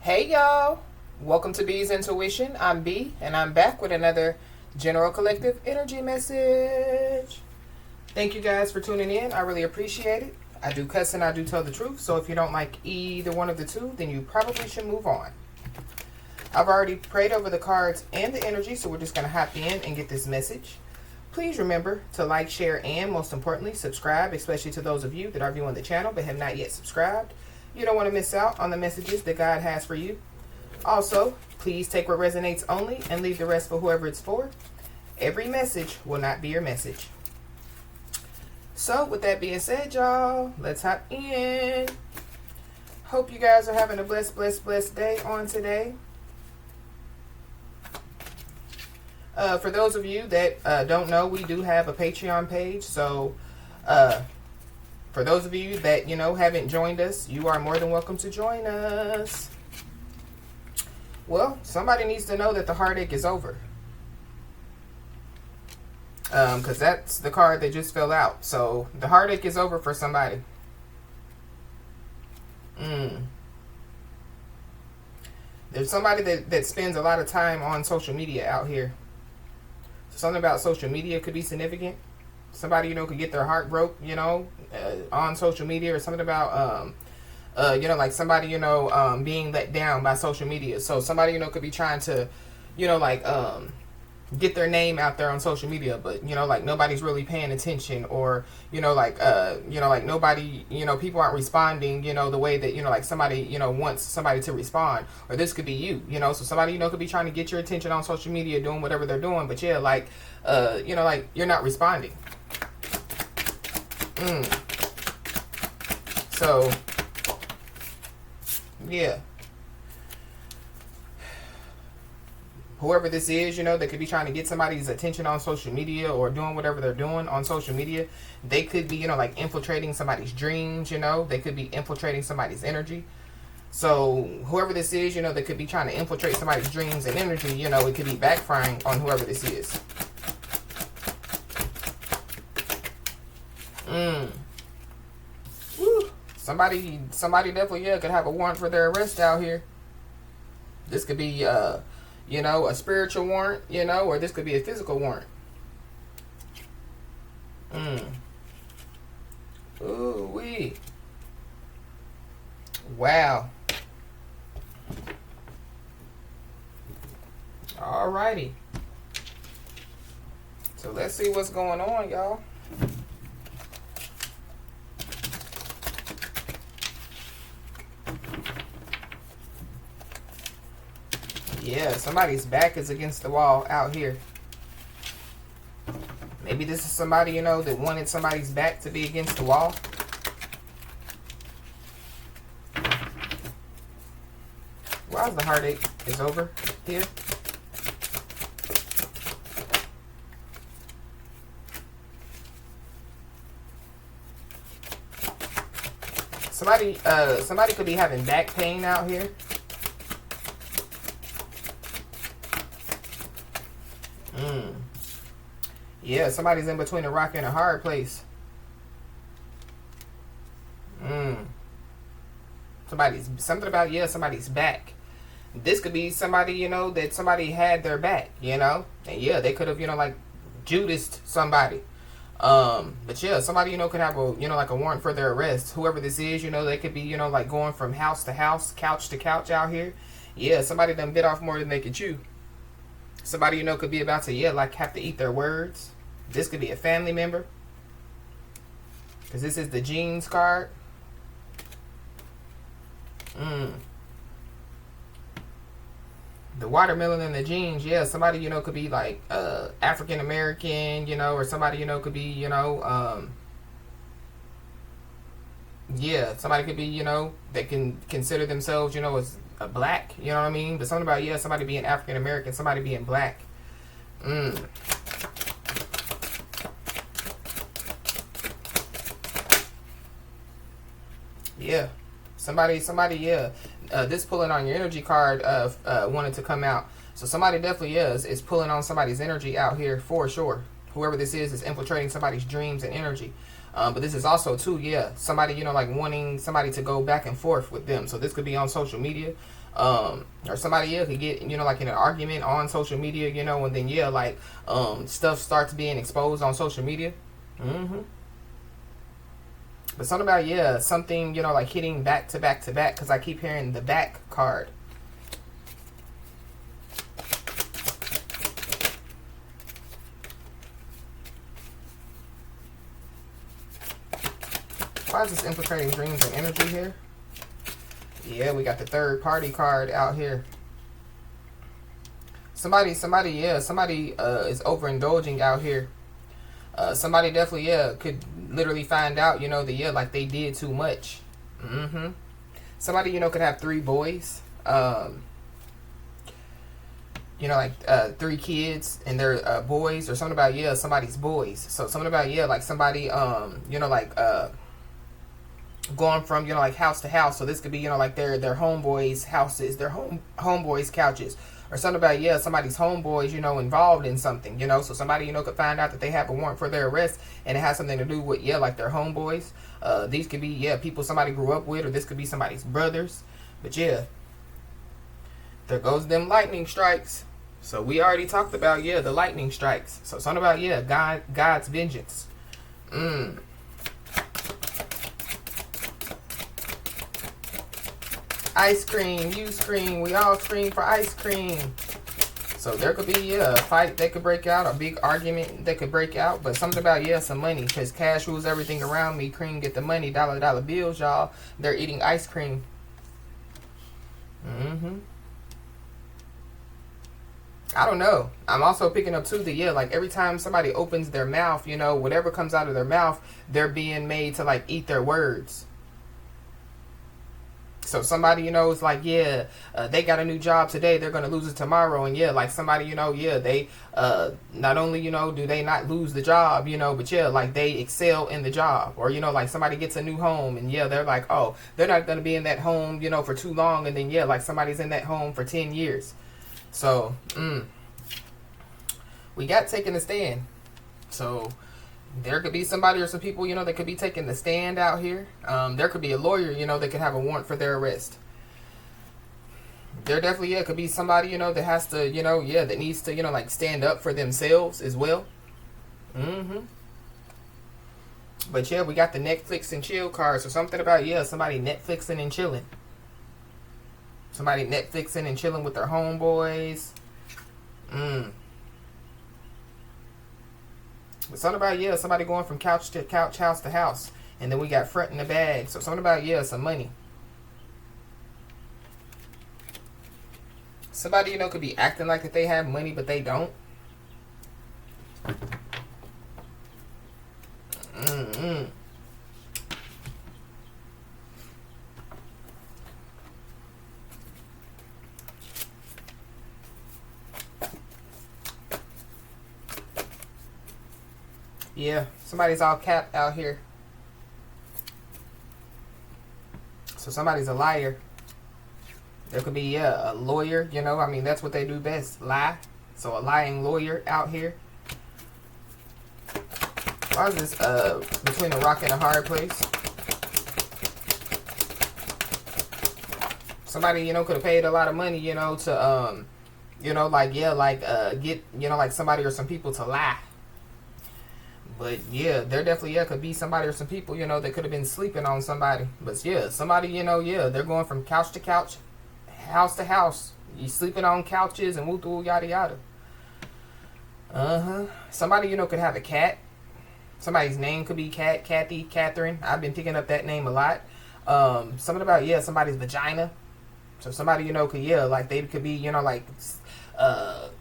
Hey y'all, welcome to B's Intuition. I'm B and I'm back with another general collective energy message. Thank you guys for tuning in. I really appreciate it. I do cuss and I do tell the truth, so if you don't like either one of the two, then you probably should move on. I've already prayed over the cards and the energy, so we're just going to hop in and get this message. Please remember to like, share, and most importantly, subscribe, especially to those of you that are viewing the channel but have not yet subscribed. You don't want to miss out on the messages that God has for you. Also, please take what resonates only and leave the rest for whoever it's for. Every message will not be your message. So, with that being said, y'all, let's hop in. Hope you guys are having a blessed day on today. For those of you that don't know, we do have a Patreon page. So, for those of you that, haven't joined us, you are more than welcome to join us. Well, somebody needs to know that the heartache is over. Because that's the card that just fell out. So, the heartache is over for somebody. There's somebody that spends a lot of time on social media out here. Something about social media could be significant. Somebody, could get their heart broke, on social media, or something about, like somebody, being let down by social media. So somebody, could be trying to, get their name out there on social media, but, nobody's really paying attention, or, nobody, people aren't responding, the way that, somebody, wants somebody to respond. Or this could be you, so somebody, could be trying to get your attention on social media, doing whatever they're doing, but yeah, you're not responding. So, yeah. Whoever this is, they could be trying to get somebody's attention on social media or doing whatever they're doing on social media. They could be, infiltrating somebody's dreams, They could be infiltrating somebody's energy. So, whoever this is, they could be trying to infiltrate somebody's dreams and energy, it could be backfiring on whoever this is. Woo. Somebody definitely, could have a warrant for their arrest out here. This could be, a spiritual warrant, or this could be a physical warrant. Ooh wee. Wow. Alrighty. So let's see what's going on, y'all. Yeah, somebody's back is against the wall out here. Maybe this is somebody, that wanted somebody's back to be against the wall. Why is the heartache is over here? Somebody could be having back pain out here. Yeah, somebody's in between a rock and a hard place. Somebody's back. This could be somebody, that somebody had their back, And yeah, they could have, Judased somebody. But yeah, somebody, could have a, a warrant for their arrest. Whoever this is, they could be, going from house to house, couch to couch out here. Yeah, somebody done bit off more than they could chew. Somebody, could be about to, have to eat their words. This could be a family member. Because this is the genes card. The watermelon and the genes, yeah, somebody, could be like African American, or somebody, could be, yeah, somebody could be, that can consider themselves, as a black, you know what I mean? But something about, yeah, somebody being African American, somebody being black. Yeah. Somebody, yeah. This pulling on your energy card wanted to come out. So somebody definitely is pulling on somebody's energy out here for sure. Whoever this is infiltrating somebody's dreams and energy. But this is also too, yeah, somebody, you know, like wanting somebody to go back and forth with them. So this could be on social media. Or somebody, yeah, could get, you know, like in an argument on social media, you know, and then, yeah, like, stuff starts being exposed on social media. But something about, yeah, something, you know, like hitting back to back to back, because I keep hearing the back card. Why is this infiltrating dreams and energy here? Yeah, we got the third party card out here. Somebody is overindulging out here. Somebody definitely, yeah, could literally find out, you know, that, yeah, like they did too much. Somebody, you know, could have 3 boys. You know, like 3 kids and they're boys, or something about, yeah, somebody's boys. So something about, yeah, like somebody, you know, like going from, you know, like house to house. So this could be, you know, like their homeboys' houses, their homeboys' couches, or something about, yeah, somebody's homeboys, you know, involved in something, you know. So somebody, you know, could find out that they have a warrant for their arrest, and it has something to do with, yeah, like their homeboys. These could be, yeah, people somebody grew up with, or this could be somebody's brothers. But yeah, there goes them lightning strikes. So we already talked about, yeah, the lightning strikes. So something about, yeah, God's vengeance. Ice cream, you scream, we all scream for ice cream. So there could be, yeah, a fight that could break out, a big argument that could break out, but something about, yeah, some money, because cash rules everything around me. Cream get the money, dollar bills, y'all. They're eating ice cream. I don't know. I'm also picking up too that, yeah, like every time somebody opens their mouth, you know, whatever comes out of their mouth, they're being made to like eat their words. So somebody, you know, is like, yeah, they got a new job today, they're going to lose it tomorrow. And yeah, like somebody, you know, yeah, they not only, you know, do they not lose the job, you know, but yeah, like they excel in the job. Or, you know, like somebody gets a new home and yeah, they're like, oh, they're not going to be in that home, you know, for too long. And then, yeah, like somebody's in that home for 10 years. So, we got taking a stand. So there could be somebody or some people, you know, that could be taking the stand out here. There could be a lawyer, you know, that could have a warrant for their arrest. There definitely, yeah, could be somebody, you know, that has to, you know, yeah, that needs to, you know, like stand up for themselves as well. But yeah, we got the Netflix and chill card. So something about, yeah, somebody Netflixing and chilling. Somebody Netflixing and chilling with their homeboys. But something about, yeah, somebody going from couch to couch, house to house. And then we got front in the bag. So something about, yeah, some money. Somebody, you know, could be acting like that they have money, but they don't. Yeah, somebody's all capped out here. So somebody's a liar. There could be, yeah, a lawyer, you know. I mean, that's what they do best, lie. So a lying lawyer out here. Why is this between a rock and a hard place? Somebody, you know, could have paid a lot of money, you know, to, you know, like, yeah, like, get, you know, like somebody or some people to lie. But yeah, there definitely, yeah, could be somebody or some people, you know, that could have been sleeping on somebody. But yeah, somebody, you know, yeah, they're going from couch to couch, house to house. You sleeping on couches and woo yada yada. Somebody, you know, could have a cat. Somebody's name could be Cat, Kathy, Catherine. I've been picking up that name a lot. Something about, yeah, somebody's vagina. So somebody, you know, could, yeah, like they could be, you know, like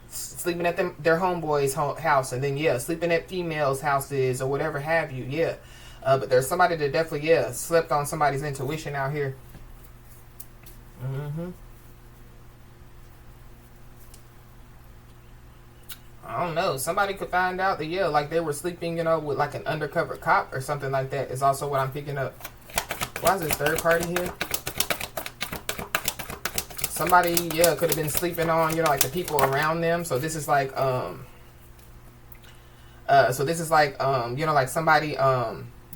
sleeping at their homeboy's house, and then, yeah, sleeping at females' houses or whatever have you, yeah. But there's somebody that definitely, yeah, slept on somebody's intuition out here. I don't know. Somebody could find out that, yeah, like they were sleeping, you know, with like an undercover cop or something like that is also what I'm picking up. Why is this third party here? Somebody, yeah, could have been sleeping on, you know, like the people around them. So this is like, you know, like somebody,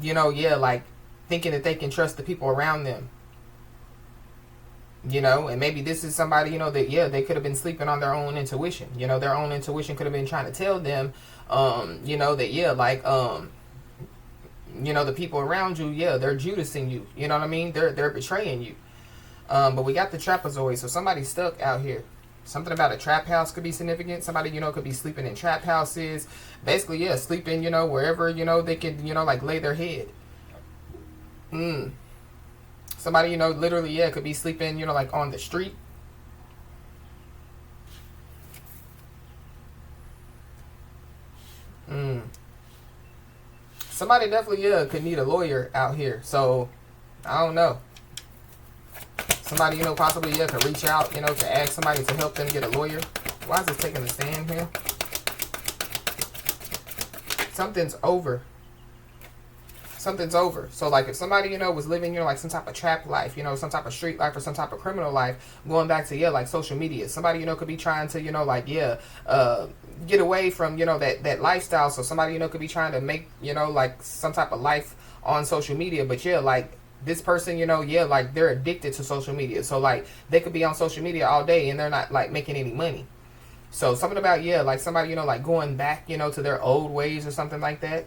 you know, yeah, like thinking that they can trust the people around them. You know, and maybe this is somebody, you know, that, yeah, they could have been sleeping on their own intuition. You know, their own intuition could have been trying to tell them, you know, that, yeah, like, you know, the people around you, yeah, they're Judasing you. You know what I mean? They're betraying you. But we got the trapezoid, so somebody's stuck out here. Something about a trap house could be significant. Somebody, you know, could be sleeping in trap houses. Basically, yeah, sleeping, you know, wherever, you know, they could, you know, like lay their head. Somebody, you know, literally, yeah, could be sleeping, you know, like on the street. Somebody definitely, yeah, could need a lawyer out here. So, I don't know. Somebody, you know, possibly, yeah, could reach out, you know, to ask somebody to help them get a lawyer. Why is this taking a stand here? Something's over. Something's over. So, like, if somebody, you know, was living, you know, like some type of trap life, you know, some type of street life or some type of criminal life, going back to, yeah, like social media. Somebody, you know, could be trying to, you know, like, yeah, get away from, you know, that lifestyle. So somebody, you know, could be trying to make, you know, like some type of life on social media. But, yeah, like, this person, you know, yeah, like they're addicted to social media. So, like, they could be on social media all day and they're not, like, making any money. So, something about, yeah, like somebody, you know, like going back, you know, to their old ways or something like that.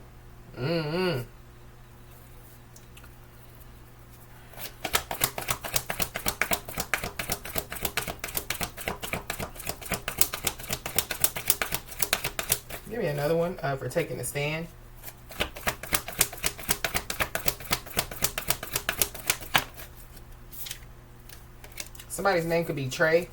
Give me another one for taking a stand. Somebody's name could be Trey.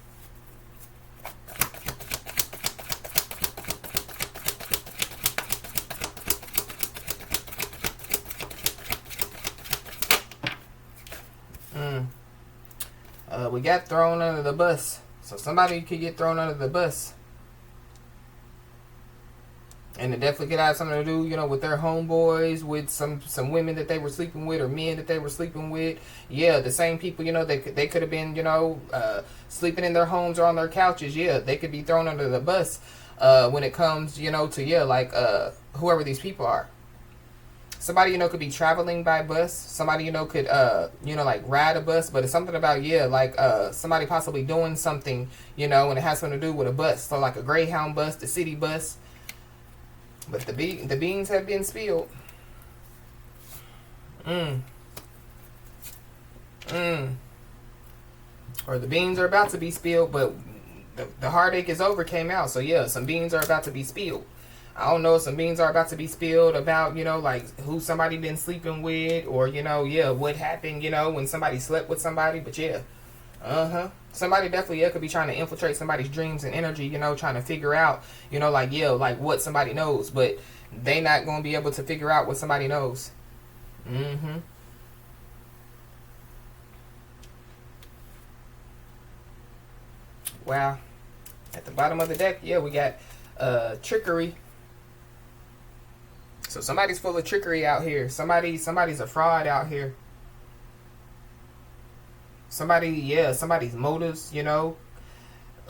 We got thrown under the bus. So somebody could get thrown under the bus. And it definitely could have something to do, you know, with their homeboys, with some women that they were sleeping with or men that they were sleeping with. Yeah, the same people, you know, they could have been, you know, sleeping in their homes or on their couches. Yeah, they could be thrown under the bus when it comes, you know, to, yeah, like whoever these people are. Somebody, you know, could be traveling by bus. Somebody, you know, could, you know, like ride a bus. But it's something about, yeah, like somebody possibly doing something, you know, and it has something to do with a bus. So like a Greyhound bus, the city bus. But the beans have been spilled. Or the beans are about to be spilled, but the heartache is over came out. So yeah, some beans are about to be spilled. I don't know, some beans are about to be spilled about, you know, like who somebody been sleeping with, or, you know, yeah, what happened, you know, when somebody slept with somebody. But yeah, somebody definitely, yeah, could be trying to infiltrate somebody's dreams and energy, you know, trying to figure out, you know, like, yeah, like what somebody knows, but they not going to be able to figure out what somebody knows. Wow. At the bottom of the deck, yeah, we got trickery. So somebody's full of trickery out here. Somebody's a fraud out here. Somebody's motives, you know,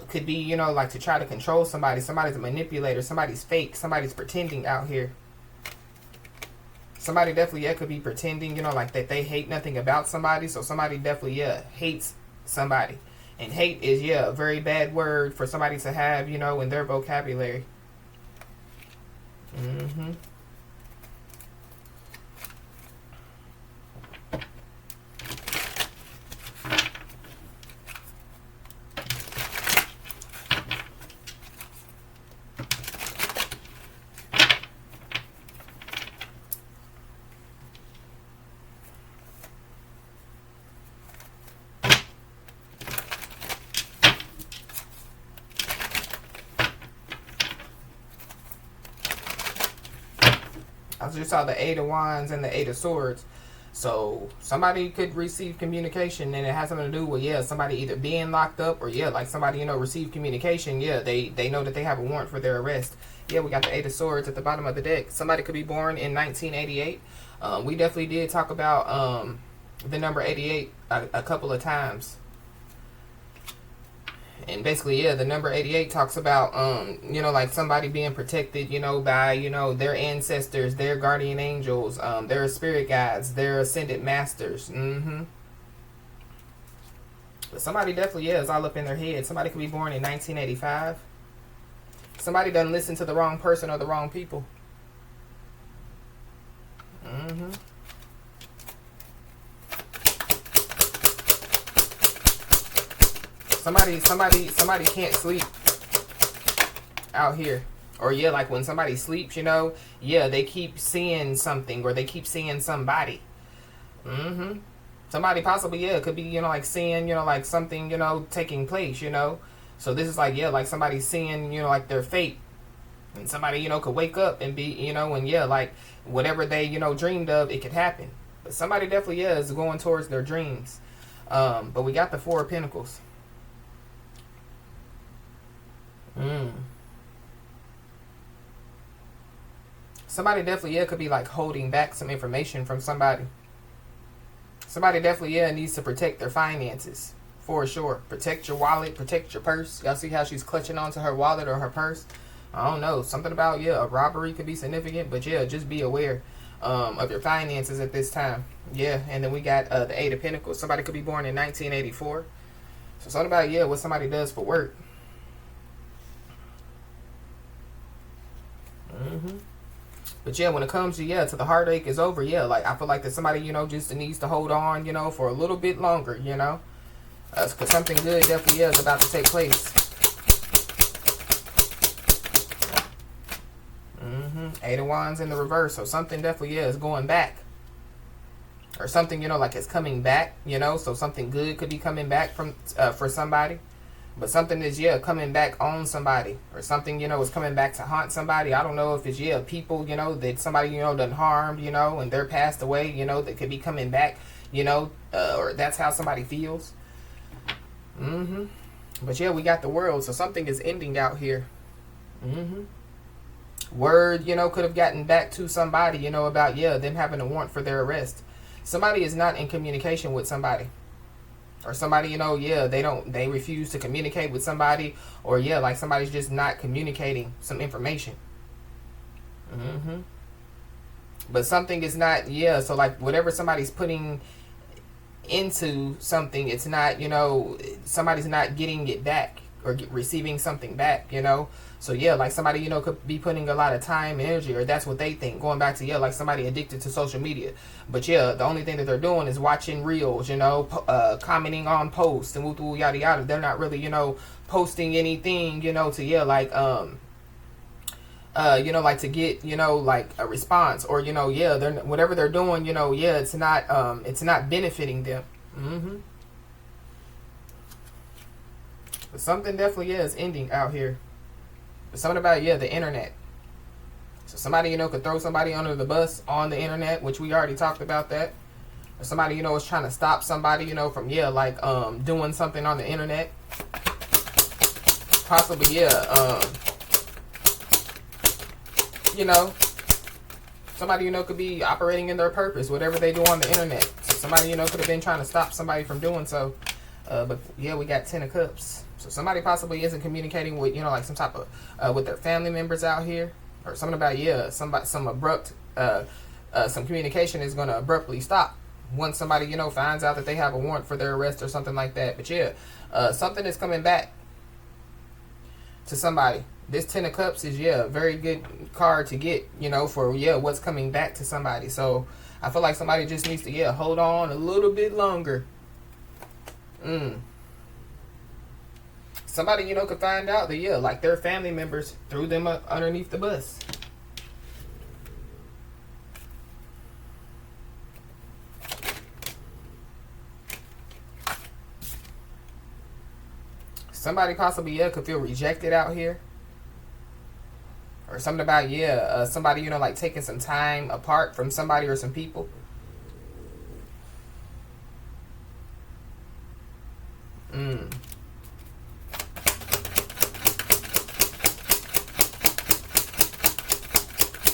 could be, you know, like to try to control somebody. Somebody's a manipulator. Somebody's fake. Somebody's pretending out here. Somebody definitely, yeah, could be pretending, you know, like that they hate nothing about somebody. So somebody definitely, yeah, hates somebody. And hate is, yeah, a very bad word for somebody to have, you know, in their vocabulary. I just saw the Eight of Wands and the Eight of Swords. So somebody could receive communication, and it has something to do with, yeah, somebody either being locked up, or, yeah, like somebody, you know, received communication. Yeah, they know that they have a warrant for their arrest. Yeah, we got the Eight of Swords at the bottom of the deck. Somebody could be born in 1988. We definitely did talk about the number 88 a couple of times. And basically, yeah, the number 88 talks about, you know, like somebody being protected, you know, by, you know, their ancestors, their guardian angels, their spirit guides, their ascended masters. But somebody definitely, yeah, is all up in their head. Somebody could be born in 1985. Somebody doesn't listen to the wrong person or the wrong people. Somebody can't sleep out here. Or yeah, like when somebody sleeps, you know, yeah, they keep seeing something or they keep seeing somebody. Somebody possibly, yeah, could be, you know, like seeing, you know, like something, you know, taking place, you know. So this is like, yeah, like somebody seeing, you know, like their fate. And somebody, you know, could wake up and be, you know, and yeah, like whatever they, you know, dreamed of, it could happen. But somebody definitely, yeah, is going towards their dreams. But we got the Four of Pentacles. Somebody definitely, yeah, could be like holding back some information from somebody. Somebody definitely, yeah, needs to protect their finances. For sure. Protect your wallet, protect your purse. Y'all see how she's clutching onto her wallet or her purse? I don't know. Something about, yeah, a robbery could be significant. But yeah, just be aware of your finances at this time. Yeah, and then we got the Eight of Pentacles. Somebody could be born in 1984. So something about, yeah, what somebody does for work. But yeah, when it comes to, yeah, to the heartache is over, yeah, like I feel like that somebody, you know, just needs to hold on, you know, for a little bit longer, you know. Because something good definitely is about to take place. Eight of Wands in the reverse. So something definitely is going back. Or something, you know, like it's coming back, you know. So something good could be coming back from for somebody. But something is, yeah, coming back on somebody. Or something, you know, is coming back to haunt somebody. I don't know if it's, yeah, people, you know, that somebody, you know, done harmed, you know, and they're passed away, you know, that could be coming back, you know. Or that's how somebody feels. But yeah, we got the World. So something is ending out here. Word, you know, could have gotten back to somebody, you know, about, yeah, them having a warrant for their arrest. Somebody is not in communication with somebody. Or somebody, you know, yeah, they refuse to communicate with somebody. Or, yeah, like somebody's just not communicating some information. But something is not, yeah, so like whatever somebody's putting into something, it's not, you know, somebody's not getting it back or receiving something back, you know. So yeah, like somebody, you know, could be putting a lot of time and energy, or that's what they think, going back to, yeah, like somebody addicted to social media. But yeah, the only thing that they're doing is watching reels, you know, commenting on posts and woo yada yada. They're not really, you know, posting anything, you know, to, yeah, like you know, like to get, you know, like a response, or, you know, yeah, they're whatever they're doing, you know, yeah, it's not benefiting them. But something definitely is ending out here. But something about, yeah, the internet. So somebody, you know, could throw somebody under the bus on the internet, which we already talked about that. Or somebody, you know, is trying to stop somebody, you know, from, yeah, like doing something on the internet. Possibly, yeah, you know, somebody, you know, could be operating in their purpose, whatever they do on the internet. So somebody, you know, could have been trying to stop somebody from doing so. But yeah, we got 10 of Cups. So somebody possibly isn't communicating with, you know, like some type of with their family members out here, or something about, yeah, some abrupt some communication is going to abruptly stop once somebody, you know, finds out that they have a warrant for their arrest or something like that. But yeah, something is coming back to somebody. This 10 of Cups is, yeah, a very good card to get, you know, for, yeah, what's coming back to somebody. So I feel like somebody just needs to, yeah, hold on a little bit longer. Somebody, you know, could find out that, yeah, like their family members threw them up underneath the bus. Somebody possibly, yeah, could feel rejected out here. Or something about, yeah, somebody, you know, like taking some time apart from somebody or some people.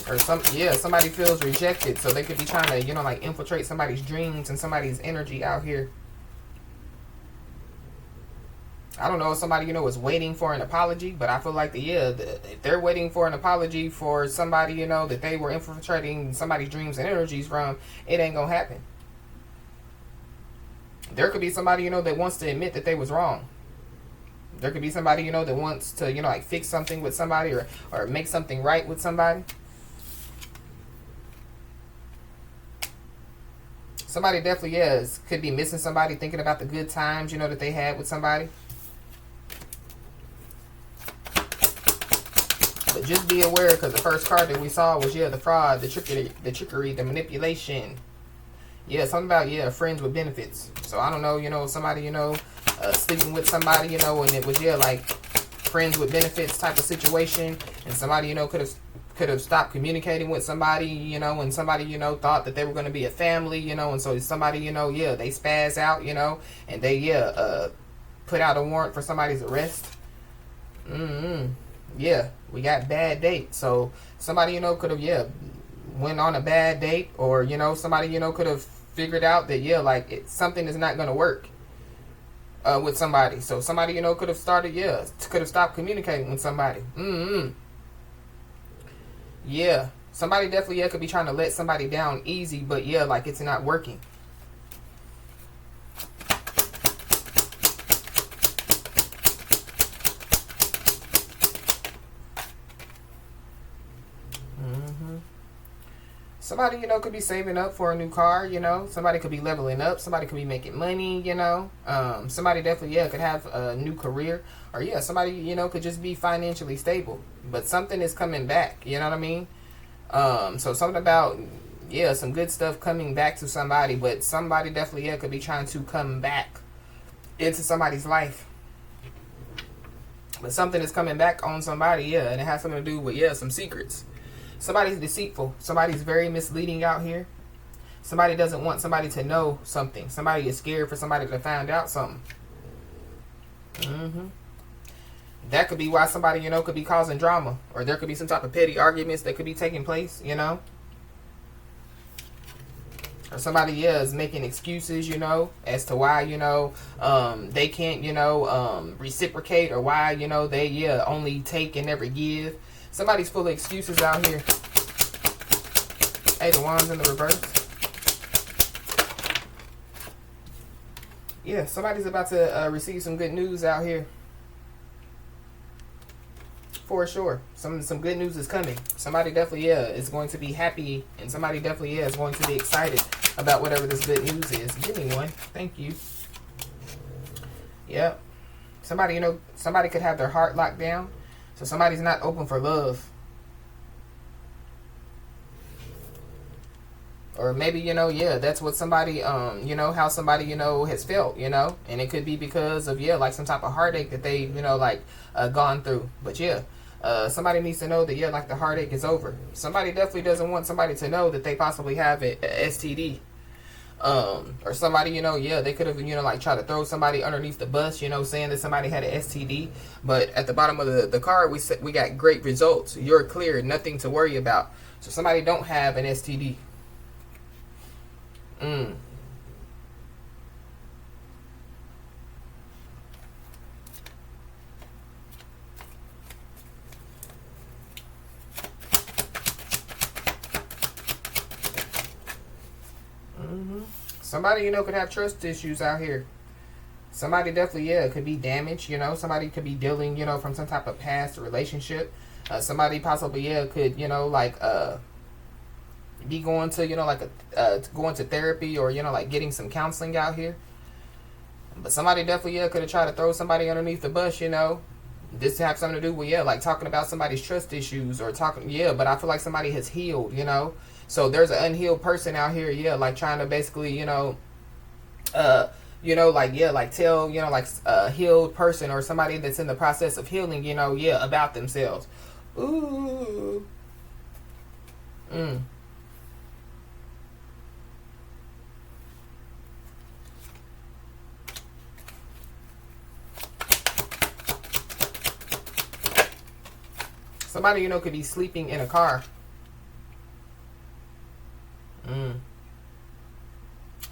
Or somebody feels rejected, so they could be trying to, you know, like infiltrate somebody's dreams and somebody's energy out here. I don't know if somebody, is waiting for an apology, but I feel like if they're waiting for an apology for somebody, that they were infiltrating somebody's dreams and energies from, it ain't gonna happen. There could be somebody, that wants to admit that they was wrong. There could be somebody, that wants to, like fix something with somebody or make something right with somebody. Somebody definitely, could be missing somebody, thinking about the good times, that they had with somebody. But just be aware, because the first card that we saw was, the fraud, the trickery, the manipulation. Yeah, something about, friends with benefits. So I don't know, somebody, sleeping with somebody, and it was, like friends with benefits type of situation. And somebody, could have stopped communicating with somebody, and somebody, thought that they were going to be a family, and so somebody, they spaz out, and they, put out a warrant for somebody's arrest. Yeah, we got bad date. So somebody, could have, went on a bad date, or, somebody, could have figured out that, something is not going to work with somebody. So somebody, could have started, could have stopped communicating with somebody. Yeah, somebody definitely, could be trying to let somebody down easy, but, it's not working. Somebody, could be saving up for a new car, Somebody could be leveling up. Somebody could be making money, Somebody definitely, could have a new career. Or, somebody, could just be financially stable. But something is coming back, you know what I mean? So something about, some good stuff coming back to somebody. But somebody definitely, could be trying to come back into somebody's life. But something is coming back on somebody, and it has something to do with, some secrets. Somebody's deceitful. Somebody's very misleading out here. Somebody doesn't want somebody to know something. Somebody is scared for somebody to find out something. That could be why somebody, could be causing drama. Or there could be some type of petty arguments that could be taking place, Or somebody, is making excuses, as to why, they can't, reciprocate. Or why, they, only take and never give. Somebody's full of excuses out here. Hey, the Wands in the reverse. Yeah, somebody's about to receive some good news out here. For sure. Some good news is coming. Somebody definitely, is going to be happy. And somebody definitely, is going to be excited about whatever this good news is. Give me one. Thank you. Yep. Somebody, somebody could have their heart locked down. So somebody's not open for love. Or maybe, that's what somebody, how somebody, has felt, and it could be because of, like some type of heartache that they, gone through. But somebody needs to know that, like the heartache is over. Somebody definitely doesn't want somebody to know that they possibly have a STD. Or somebody, they could have, try to throw somebody underneath the bus, saying that somebody had an STD. But at the bottom of the card, we got great results. You're clear, nothing to worry about. So somebody don't have an STD. Somebody, could have trust issues out here. Somebody definitely, could be damaged, Somebody could be dealing, from some type of past relationship. Somebody possibly, could, be going to, going to therapy or, getting some counseling out here. But somebody definitely, could have tried to throw somebody underneath the bus, This have something to do with, talking about somebody's trust issues or talking, but I feel like somebody has healed, So there's an unhealed person out here, trying to basically, tell, a healed person or somebody that's in the process of healing, about themselves. Ooh. Somebody, could be sleeping in a car.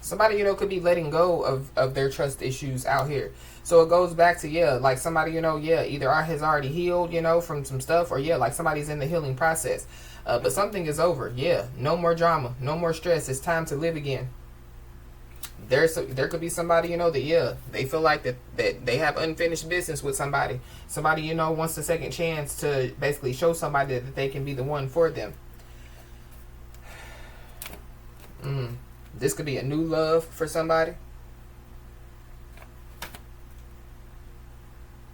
Somebody, could be letting go of their trust issues out here. So it goes back to, like somebody, either has already healed, from some stuff, or like somebody's in the healing process. But something is over. No more drama, no more stress. It's time to live again. There could be somebody, that, they feel like that they have unfinished business with somebody. Somebody, wants a second chance to basically show somebody that they can be the one for them. This could be a new love for somebody.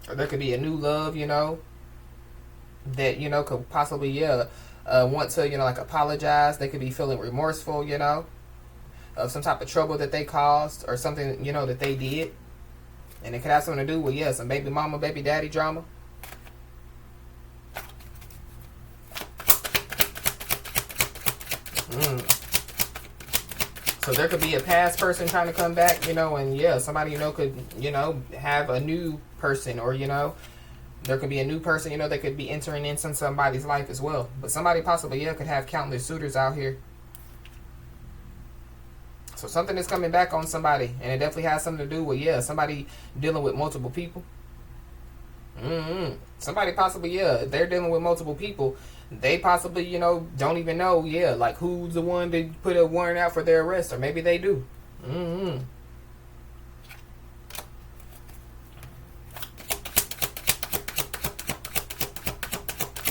Or there could be a new love, that, could possibly, want to, like apologize. They could be feeling remorseful, of some type of trouble that they caused or something, that they did. And it could have something to do with, some baby mama, baby daddy drama. So there could be a past person trying to come back, and somebody, could, have a new person, or, there could be a new person, that could be entering into somebody's life as well. But somebody possibly, could have countless suitors out here. So something is coming back on somebody, and it definitely has something to do with, somebody dealing with multiple people. Somebody possibly, they're dealing with multiple people. They possibly, don't even know, like who's the one that put a warrant out for their arrest, or maybe they do.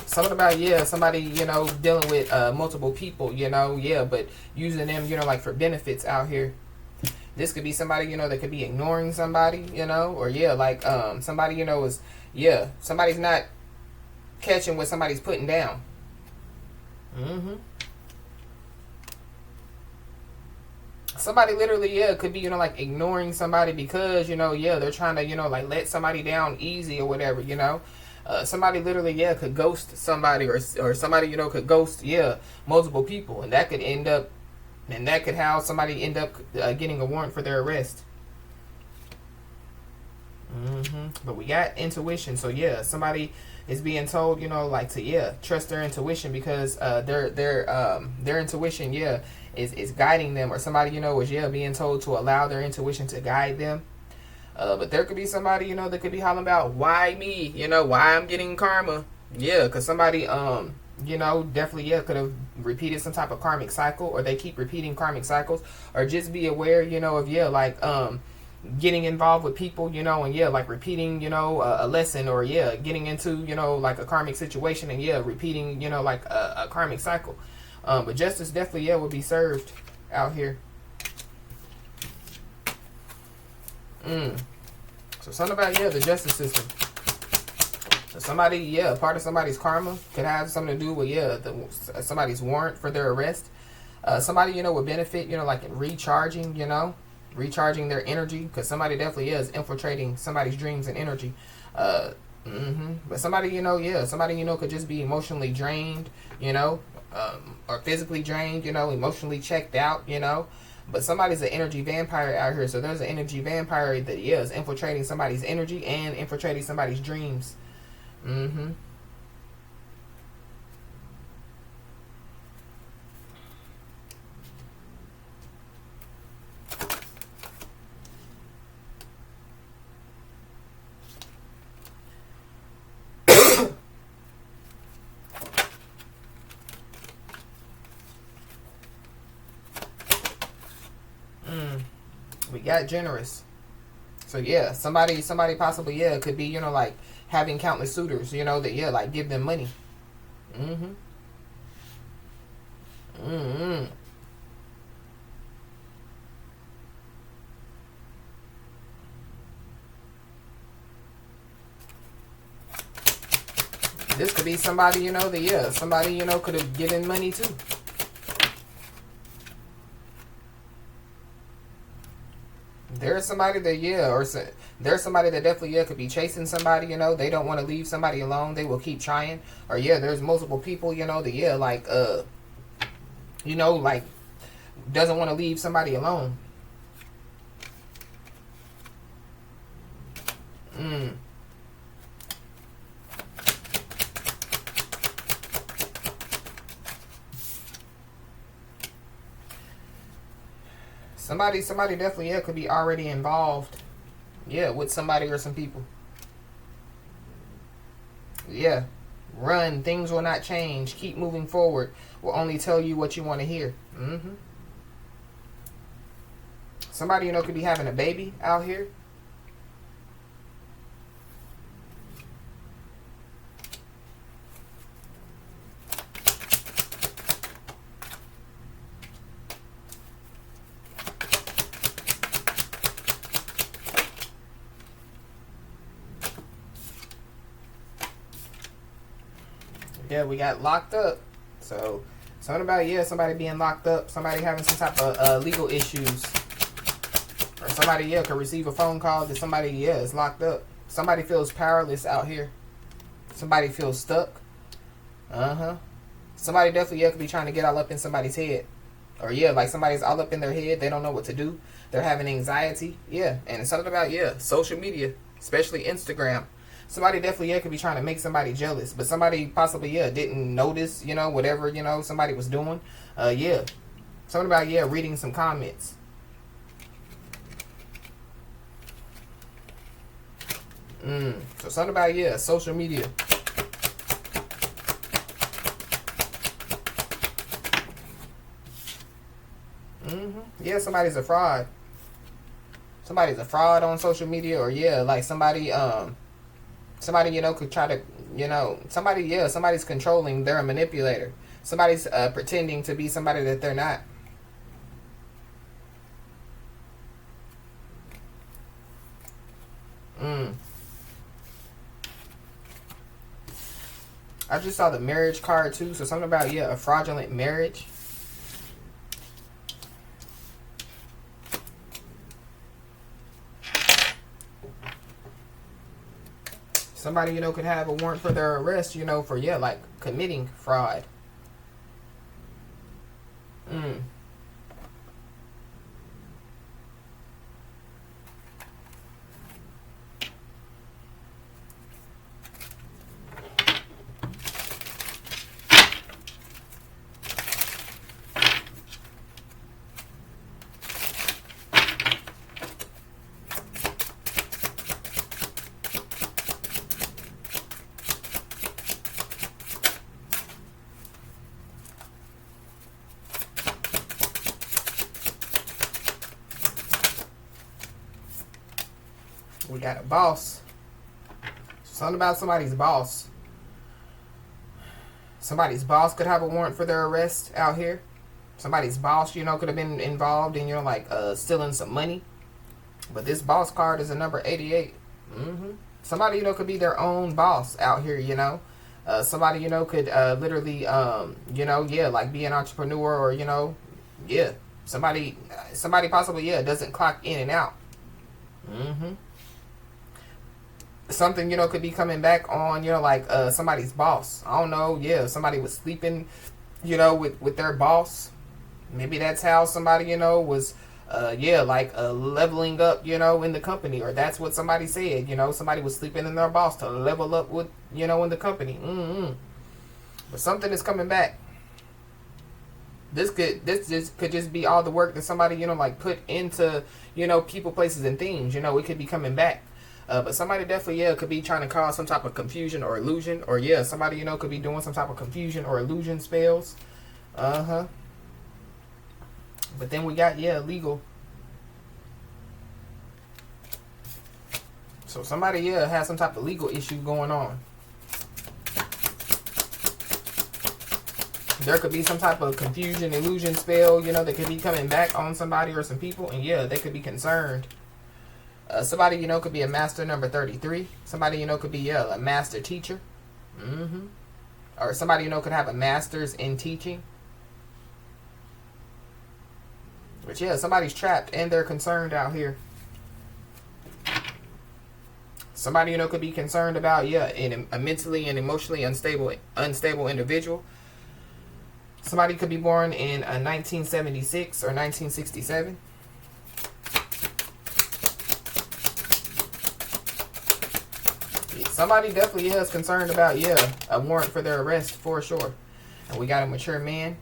Something about, somebody, dealing with multiple people, but using them, like for benefits out here. This could be somebody, that could be ignoring somebody, or like somebody, is, somebody's not catching what somebody's putting down. Somebody literally, could be, like ignoring somebody because, they're trying to, like let somebody down easy or whatever, somebody literally, could ghost somebody, or somebody, could ghost, multiple people, and that could end up, and that could how somebody end up getting a warrant for their arrest. But we got intuition, so somebody is being told, like to trust their intuition, because their intuition, is guiding them, or somebody, is being told to allow their intuition to guide them. But there could be somebody, that could be hollering about, why me? Why I'm getting karma? Because somebody, definitely, could have repeated some type of karmic cycle, or they keep repeating karmic cycles, or just be aware, of, like, getting involved with people, and, like, repeating, a lesson, or, getting into, like, a karmic situation, and, repeating, like, a karmic cycle. But justice definitely, would be served out here. So something about, the justice system. So somebody, part of somebody's karma could have something to do with, somebody's warrant for their arrest. Somebody, would benefit, like in recharging, recharging their energy, because somebody definitely is infiltrating somebody's dreams and energy. But somebody, somebody, could just be emotionally drained, or physically drained, emotionally checked out, But somebody's an energy vampire out here. So there's an energy vampire that is infiltrating somebody's energy and infiltrating somebody's dreams. We got generous. So somebody possibly could be, like having countless suitors, that like give them money. This could be somebody, that somebody, could have given money to. There's somebody that, there's somebody that definitely, could be chasing somebody, they don't want to leave somebody alone. They will keep trying. Or, there's multiple people, that, like, like, doesn't want to leave somebody alone. Somebody definitely, yeah, could be already involved, yeah, with somebody or some people. Yeah. Run. Things will not change. Keep moving forward. Will only tell you what you want to hear. Somebody, could be having a baby out here. Yeah, we got locked up. So, something about, yeah, somebody being locked up. Somebody having some type of legal issues. Or somebody, yeah, could receive a phone call that somebody, yeah, is locked up. Somebody feels powerless out here. Somebody feels stuck. Somebody definitely, yeah, could be trying to get all up in somebody's head. Or, yeah, like somebody's all up in their head. They don't know what to do. They're having anxiety. Yeah, and it's something about, yeah, social media. Especially Instagram. Somebody definitely, yeah, could be trying to make somebody jealous. But somebody possibly, yeah, didn't notice, whatever, somebody was doing. Yeah. Something about, yeah, reading some comments. So something about, yeah, social media. Yeah, somebody's a fraud. Somebody's a fraud on social media. Or, yeah, like somebody, could try to, somebody's controlling. They're a manipulator. Somebody's pretending to be somebody that they're not. I just saw the marriage card too. So something about, yeah, a fraudulent marriage. Somebody, could have a warrant for their arrest, for, yeah, like committing fraud. We got a boss. Something about somebody's boss. Somebody's boss could have a warrant for their arrest out here. Somebody's boss, could have been involved in, like, stealing some money. But this boss card is a number 88. Somebody, could be their own boss out here, somebody, could literally, yeah, like be an entrepreneur or, yeah. Somebody possibly, yeah, doesn't clock in and out. Something, could be coming back on, like somebody's boss. I don't know, yeah, somebody was sleeping, with their boss. Maybe that's how somebody, was, yeah, like leveling up, in the company. Or that's what somebody said, somebody was sleeping in their boss to level up with, in the company. But something is coming back. This could just be all the work that somebody, like put into, people, places, and things. It could be coming back. But somebody definitely, yeah, could be trying to cause some type of confusion or illusion. Or, yeah, somebody, could be doing some type of confusion or illusion spells. But then we got, yeah, legal. So somebody, yeah, has some type of legal issue going on. There could be some type of confusion, illusion spell, that could be coming back on somebody or some people. And, yeah, they could be concerned. Somebody, could be a master number 33. Somebody, could be, yeah, a master teacher. Or somebody, could have a master's in teaching. But, yeah, somebody's trapped and they're concerned out here. Somebody, could be concerned about, yeah, a mentally and emotionally unstable individual. Somebody could be born in 1976 or 1967. Somebody definitely is concerned about, yeah, a warrant for their arrest for sure. And we got a mature man.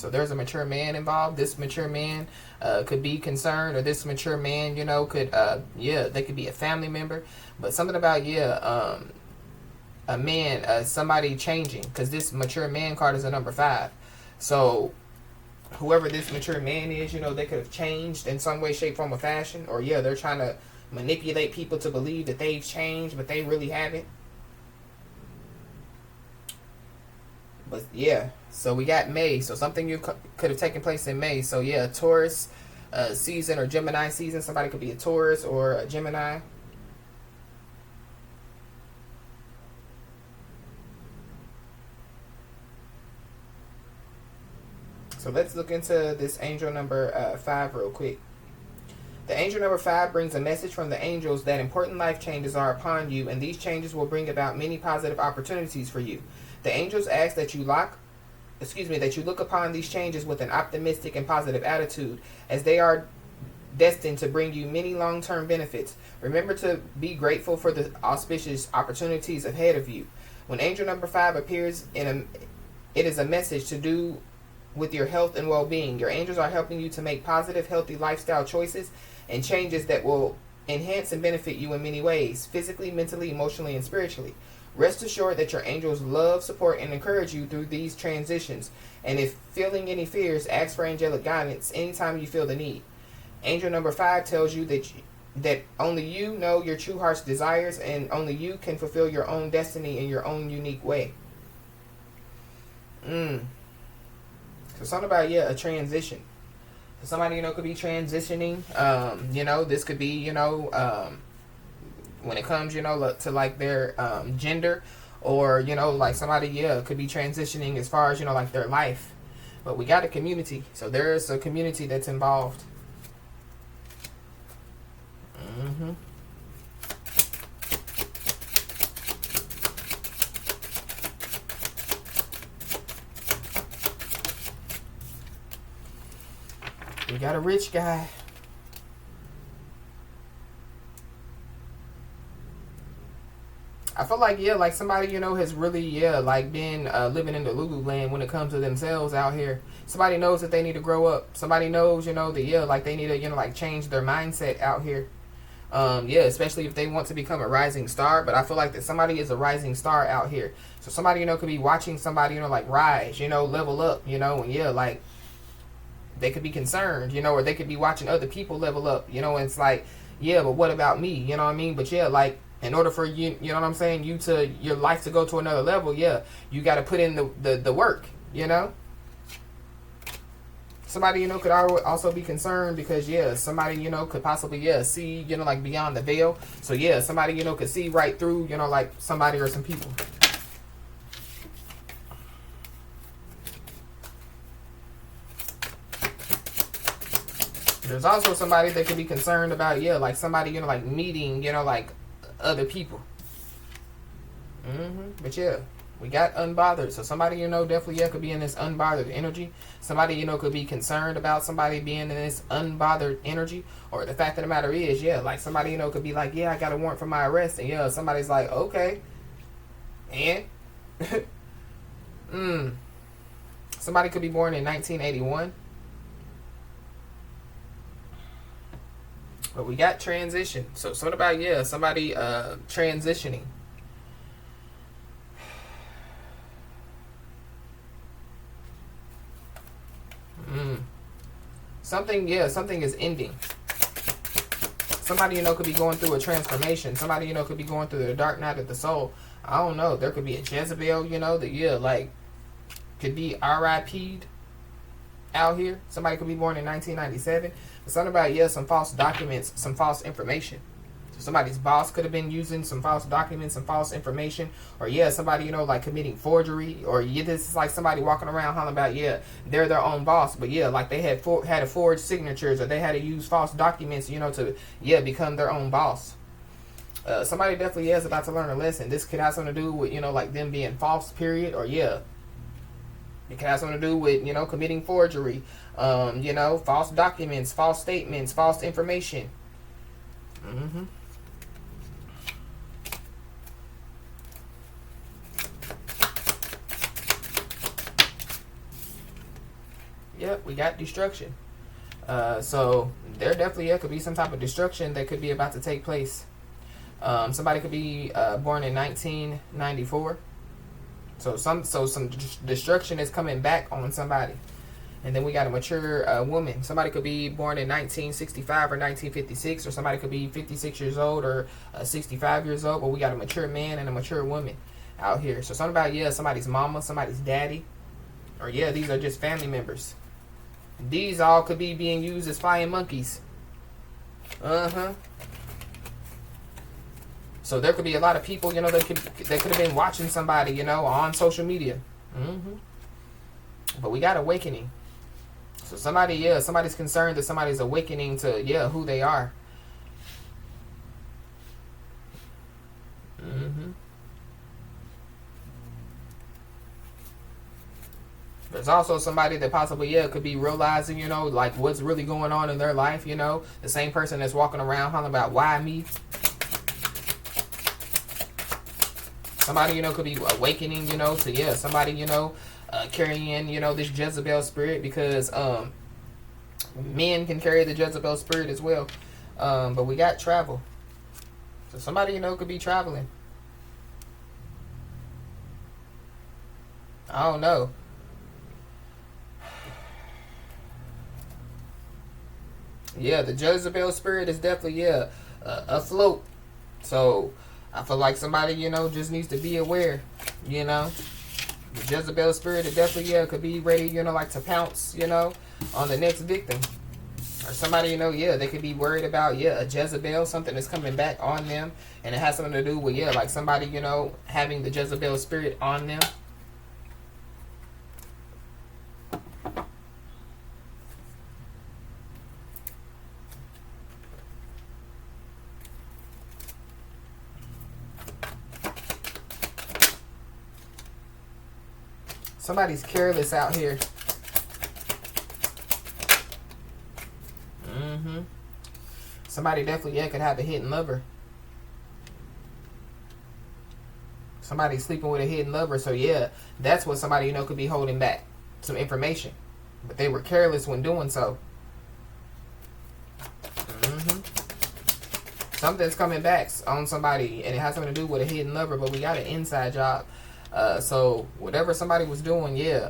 So there's a mature man involved. This mature man could be concerned, or this mature man, you know, could, they could be a family member. But something about, a man, somebody changing, because this mature man card is a number 5. So whoever this mature man is, you know, they could have changed in some way, shape, form, or fashion. Or, they're trying to manipulate people to believe that they've changed, but they really haven't. But so we got May. So something you could have taken place in May. So Taurus season or Gemini season. Somebody could be a Taurus or a Gemini. So let's look into this angel number 5 real quick. The angel number 5 brings a message from the angels that important life changes are upon you, and these changes will bring about many positive opportunities for you. The angels ask that you look upon these changes with an optimistic and positive attitude, as they are destined to bring you many long-term benefits. Remember to be grateful for the auspicious opportunities ahead of you. When angel number 5 appears, it is a message to do with your health and well-being. Your angels are helping you to make positive, healthy lifestyle choices and changes that will enhance and benefit you in many ways, physically, mentally, emotionally, and spiritually. Rest assured that your angels love, support, and encourage you through these transitions. And if feeling any fears, ask for angelic guidance anytime you feel the need. Angel number 5 tells you that only you know your true heart's desires, and only you can fulfill your own destiny in your own unique way. So something about, a transition. So somebody, could be transitioning. This could be, when it comes, to like their gender, or, like somebody, could be transitioning as far as, like their life. But we got a community. So there is a community that's involved. We got a rich guy. I feel like, like somebody, has really, been living in the Lululand when it comes to themselves out here. Somebody knows that they need to grow up. Somebody knows, that they need to, change their mindset out here. Especially if they want to become a rising star. But I feel like that somebody is a rising star out here. So somebody, could be watching somebody, rise, level up, and they could be concerned, or they could be watching other people level up, and it's like, but what about me? You know what I mean? But in order for you, you know what I'm saying, your life to go to another level, you got to put in the work, Somebody, could also be concerned because, somebody, could possibly, see, beyond the veil. So, somebody, could see right through, somebody or some people. There's also somebody that could be concerned about, somebody, meeting, other people. But we got unbothered. So somebody, definitely, could be in this unbothered energy. Somebody, could be concerned about somebody being in this unbothered energy. Or the fact of the matter is, somebody, could be like, I got a warrant for my arrest. And, somebody's like, okay. And? Somebody could be born in 1981. But we got transition. So what about, somebody transitioning? Something is ending. Somebody, could be going through a transformation. Somebody, could be going through the dark night of the soul. I don't know. There could be a Jezebel, that, could be RIP'd out here. Somebody could be born in 1997. Something about, some false documents, some false information. So somebody's boss could have been using some false documents, some false information. Or, somebody, committing forgery. Or, this is like somebody walking around hollering about, they're their own boss. But, they had to forge signatures, or they had to use false documents, to, become their own boss. Somebody definitely is about to learn a lesson. This could have something to do with, them being false, period. Or, it could have something to do with, committing forgery, false documents, false statements, false information. Yep, we got destruction. So there definitely could be some type of destruction that could be about to take place. Somebody could be born in 1994. So some destruction is coming back on somebody. And then we got a mature woman. Somebody could be born in 1965 or 1956, or somebody could be 56 years old or 65 years old. But we got a mature man and a mature woman out here. So something about, somebody's mama, somebody's daddy, or these are just family members. These all could be being used as flying monkeys. So there could be a lot of people, that could have been watching somebody, on social media. But we got awakening. So somebody's concerned that somebody's awakening to, who they are. There's also somebody that possibly, could be realizing, like what's really going on in their life, the same person that's walking around hollering about, why me? Somebody, could be awakening, to, somebody, carrying, this Jezebel spirit, because men can carry the Jezebel spirit as well. But we got travel. So somebody, could be traveling. I don't know. Yeah, the Jezebel spirit is definitely, afloat. So I feel like somebody, just needs to be aware, The Jezebel spirit is definitely, could be ready, like to pounce, on the next victim. Or somebody, they could be worried about, a Jezebel, something that's coming back on them. And it has something to do with, like somebody, having the Jezebel spirit on them. Somebody's careless out here. Somebody definitely, could have a hidden lover. Somebody's sleeping with a hidden lover. So, that's what somebody, could be holding back. Some information. But they were careless when doing so. Something's coming back on somebody. And it has something to do with a hidden lover. But we got an inside job. So whatever somebody was doing, it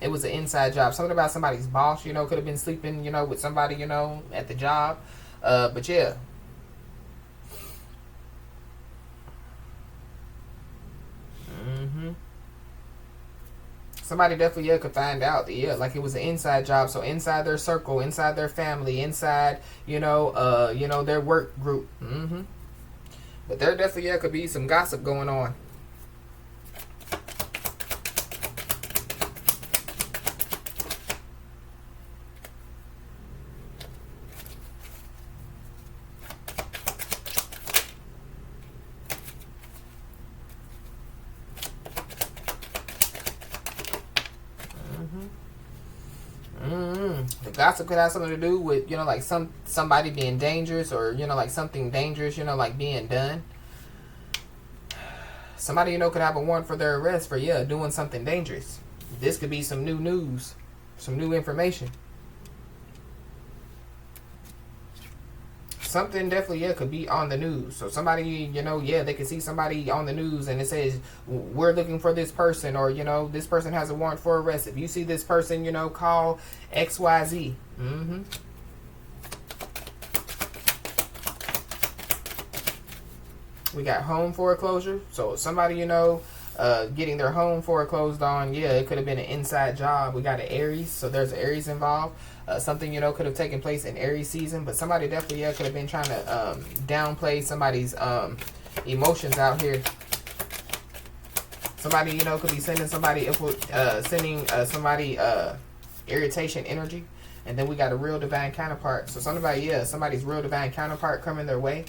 was an inside job. Something about somebody's boss, could have been sleeping, with somebody, at the job. But somebody definitely, could find out that, like it was an inside job. So inside their circle, inside their family, inside, their work group. But there definitely, could be some gossip going on. The gossip could have something to do with, like somebody being dangerous, or, like something dangerous, like being done. Somebody, could have a warrant for their arrest for, doing something dangerous. This could be some new news, some new information. Something definitely, could be on the news. So somebody, they could see somebody on the news and it says, we're looking for this person, or, this person has a warrant for arrest. If you see this person, call XYZ. We got home foreclosure. So somebody, getting their home foreclosed on, it could have been an inside job. We got an Aries, so there's an Aries involved. Something, could have taken place in Aries season, but somebody definitely, could have been trying to downplay somebody's emotions out here. Somebody, could be sending somebody, irritation energy. And then we got a real divine counterpart. So somebody, somebody's real divine counterpart coming their way.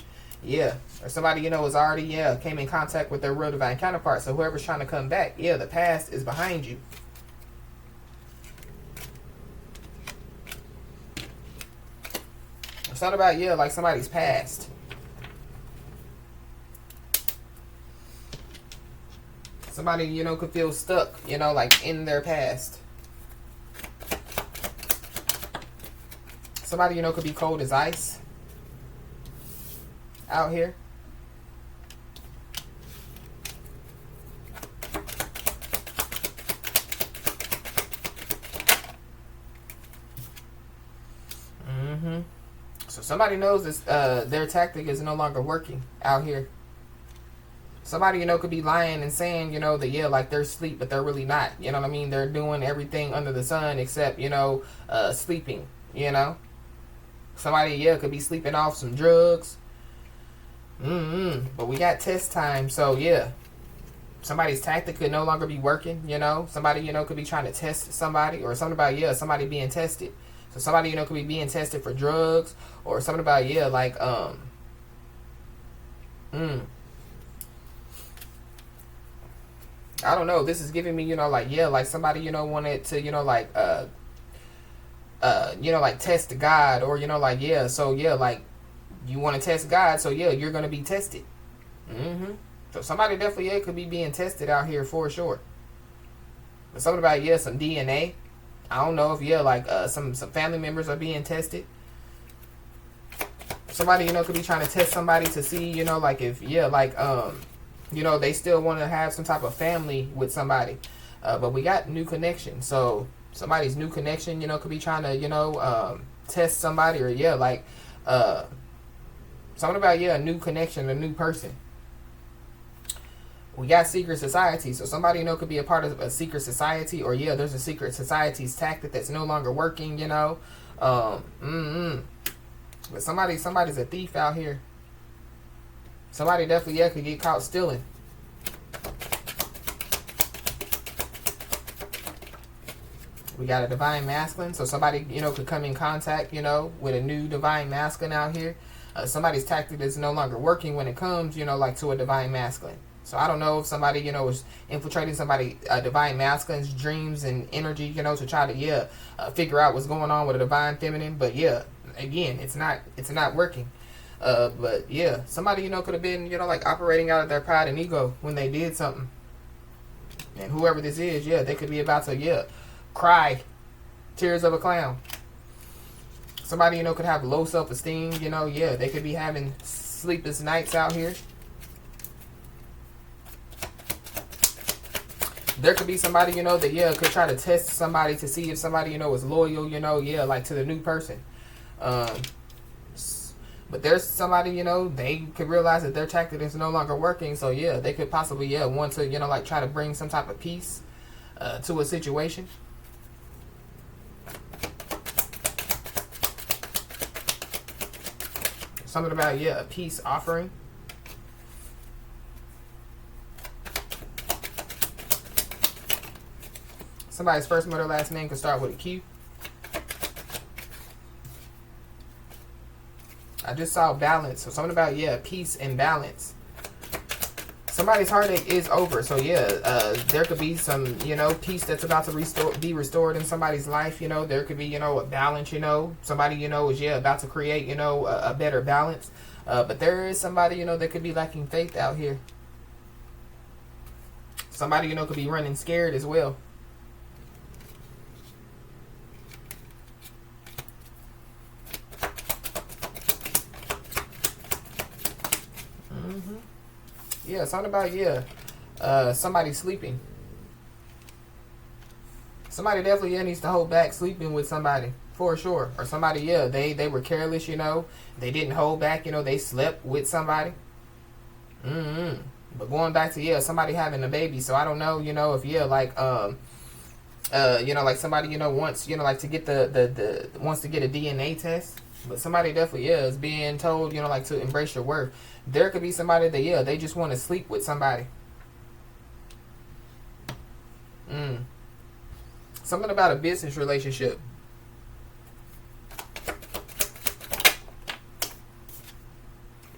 Or somebody, is already, came in contact with their real divine counterpart. So whoever's trying to come back, the past is behind you. It's not about, like somebody's past. Somebody, could feel stuck, like in their past. Somebody, you know, could be cold as ice out here. So somebody knows this, their tactic is no longer working out here. Somebody, you know, could be lying and saying, you know, that, yeah, like they're asleep, but they're really not. You know what I mean? They're doing everything under the sun except, you know, sleeping, you know. Somebody, yeah, could be sleeping off some drugs. But we got test time, so, yeah. Somebody's tactic could no longer be working, you know. Somebody, you know, could be trying to test somebody, or something about, yeah, somebody being tested. So somebody, you know, could be being tested for drugs, or something about, yeah, like, I don't know. This is giving me, you know, like, yeah, like somebody, you know, wanted to, you know, like, you know, like test God, or, you know, like, yeah, so, yeah, like, you want to test God, so, yeah, you're going to be tested. So somebody definitely, yeah, could be being tested out here for sure. But something about, yeah, some DNA. I don't know if, yeah, like, some family members are being tested. Somebody, you know, could be trying to test somebody to see, you know, like, if, yeah, like, you know, they still want to have some type of family with somebody. But we got new connection. So somebody's new connection, you know, could be trying to, you know, test somebody, or, yeah, like, something about, yeah, a new connection, a new person. We got secret society. So somebody, you know, could be a part of a secret society, or, yeah, there's a secret society's tactic that's no longer working, you know. But somebody's a thief out here. Somebody definitely, yeah, could get caught stealing. We got a divine masculine. So somebody, you know, could come in contact, you know, with a new divine masculine out here. Somebody's tactic is no longer working when it comes, you know, like to a divine masculine. So I don't know if somebody, you know, is infiltrating somebody, divine masculine's dreams and energy, you know, to try to, yeah, figure out what's going on with a divine feminine. But, yeah, again, it's not working. But, yeah, somebody, you know, could have been, you know, like operating out of their pride and ego when they did something. And whoever this is, yeah, they could be about to, yeah, cry tears of a clown. Somebody, you know, could have low self-esteem, you know, yeah, they could be having sleepless nights out here. There could be somebody, you know, that, yeah, could try to test somebody to see if somebody, you know, is loyal, you know, yeah, like to the new person. But there's somebody, you know, they could realize that their tactic is no longer working. So, yeah, they could possibly, yeah, want to, you know, like try to bring some type of peace to a situation. Something about, yeah, a peace offering. Somebody's first, middle, last name could start with a Q. I just saw balance. So something about, yeah, peace and balance. Somebody's heartache is over. So, yeah, there could be some, you know, peace that's about to be restored in somebody's life. You know, there could be, you know, a balance, you know. Somebody, you know, is, yeah, about to create, you know, a better balance. But there is somebody, you know, that could be lacking faith out here. Somebody, you know, could be running scared as well. Yeah, something about, yeah, somebody sleeping. Somebody definitely, yeah, needs to hold back sleeping with somebody, for sure. Or somebody, yeah, they were careless, you know. They didn't hold back, you know, they slept with somebody. But going back to, yeah, somebody having a baby. So I don't know, you know, if, yeah, like, you know, like somebody, you know, wants, you know, like to get wants to get a DNA test. But somebody definitely, yeah, is being told, you know, like to embrace your worth. There could be somebody that, yeah, they just want to sleep with somebody. Something about a business relationship.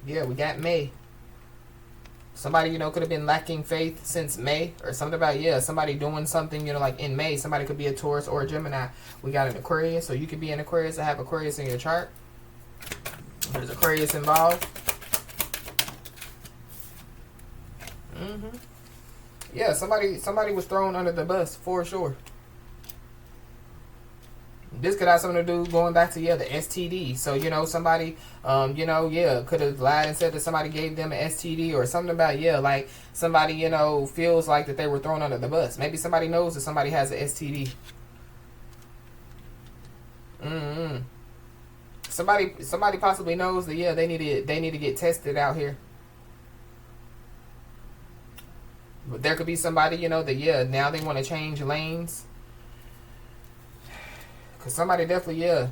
Yeah, we got May. Somebody, you know, could have been lacking faith since May. Or something about, yeah, somebody doing something, you know, like in May. Somebody could be a Taurus or a Gemini. We got an Aquarius. So you could be an Aquarius and have Aquarius in your chart. There's Aquarius involved. Yeah, somebody was thrown under the bus for sure. this could have something to do going back to, yeah, the STD. So, you know, somebody, you know, yeah, could have lied and said that somebody gave them an STD or something about, yeah, like somebody, you know, feels like that they were thrown under the bus. Maybe somebody knows that somebody has an STD. Somebody possibly knows that, yeah, they need to get tested out here. But there could be somebody, you know, that, yeah, now they want to change lanes. Because somebody definitely, yeah,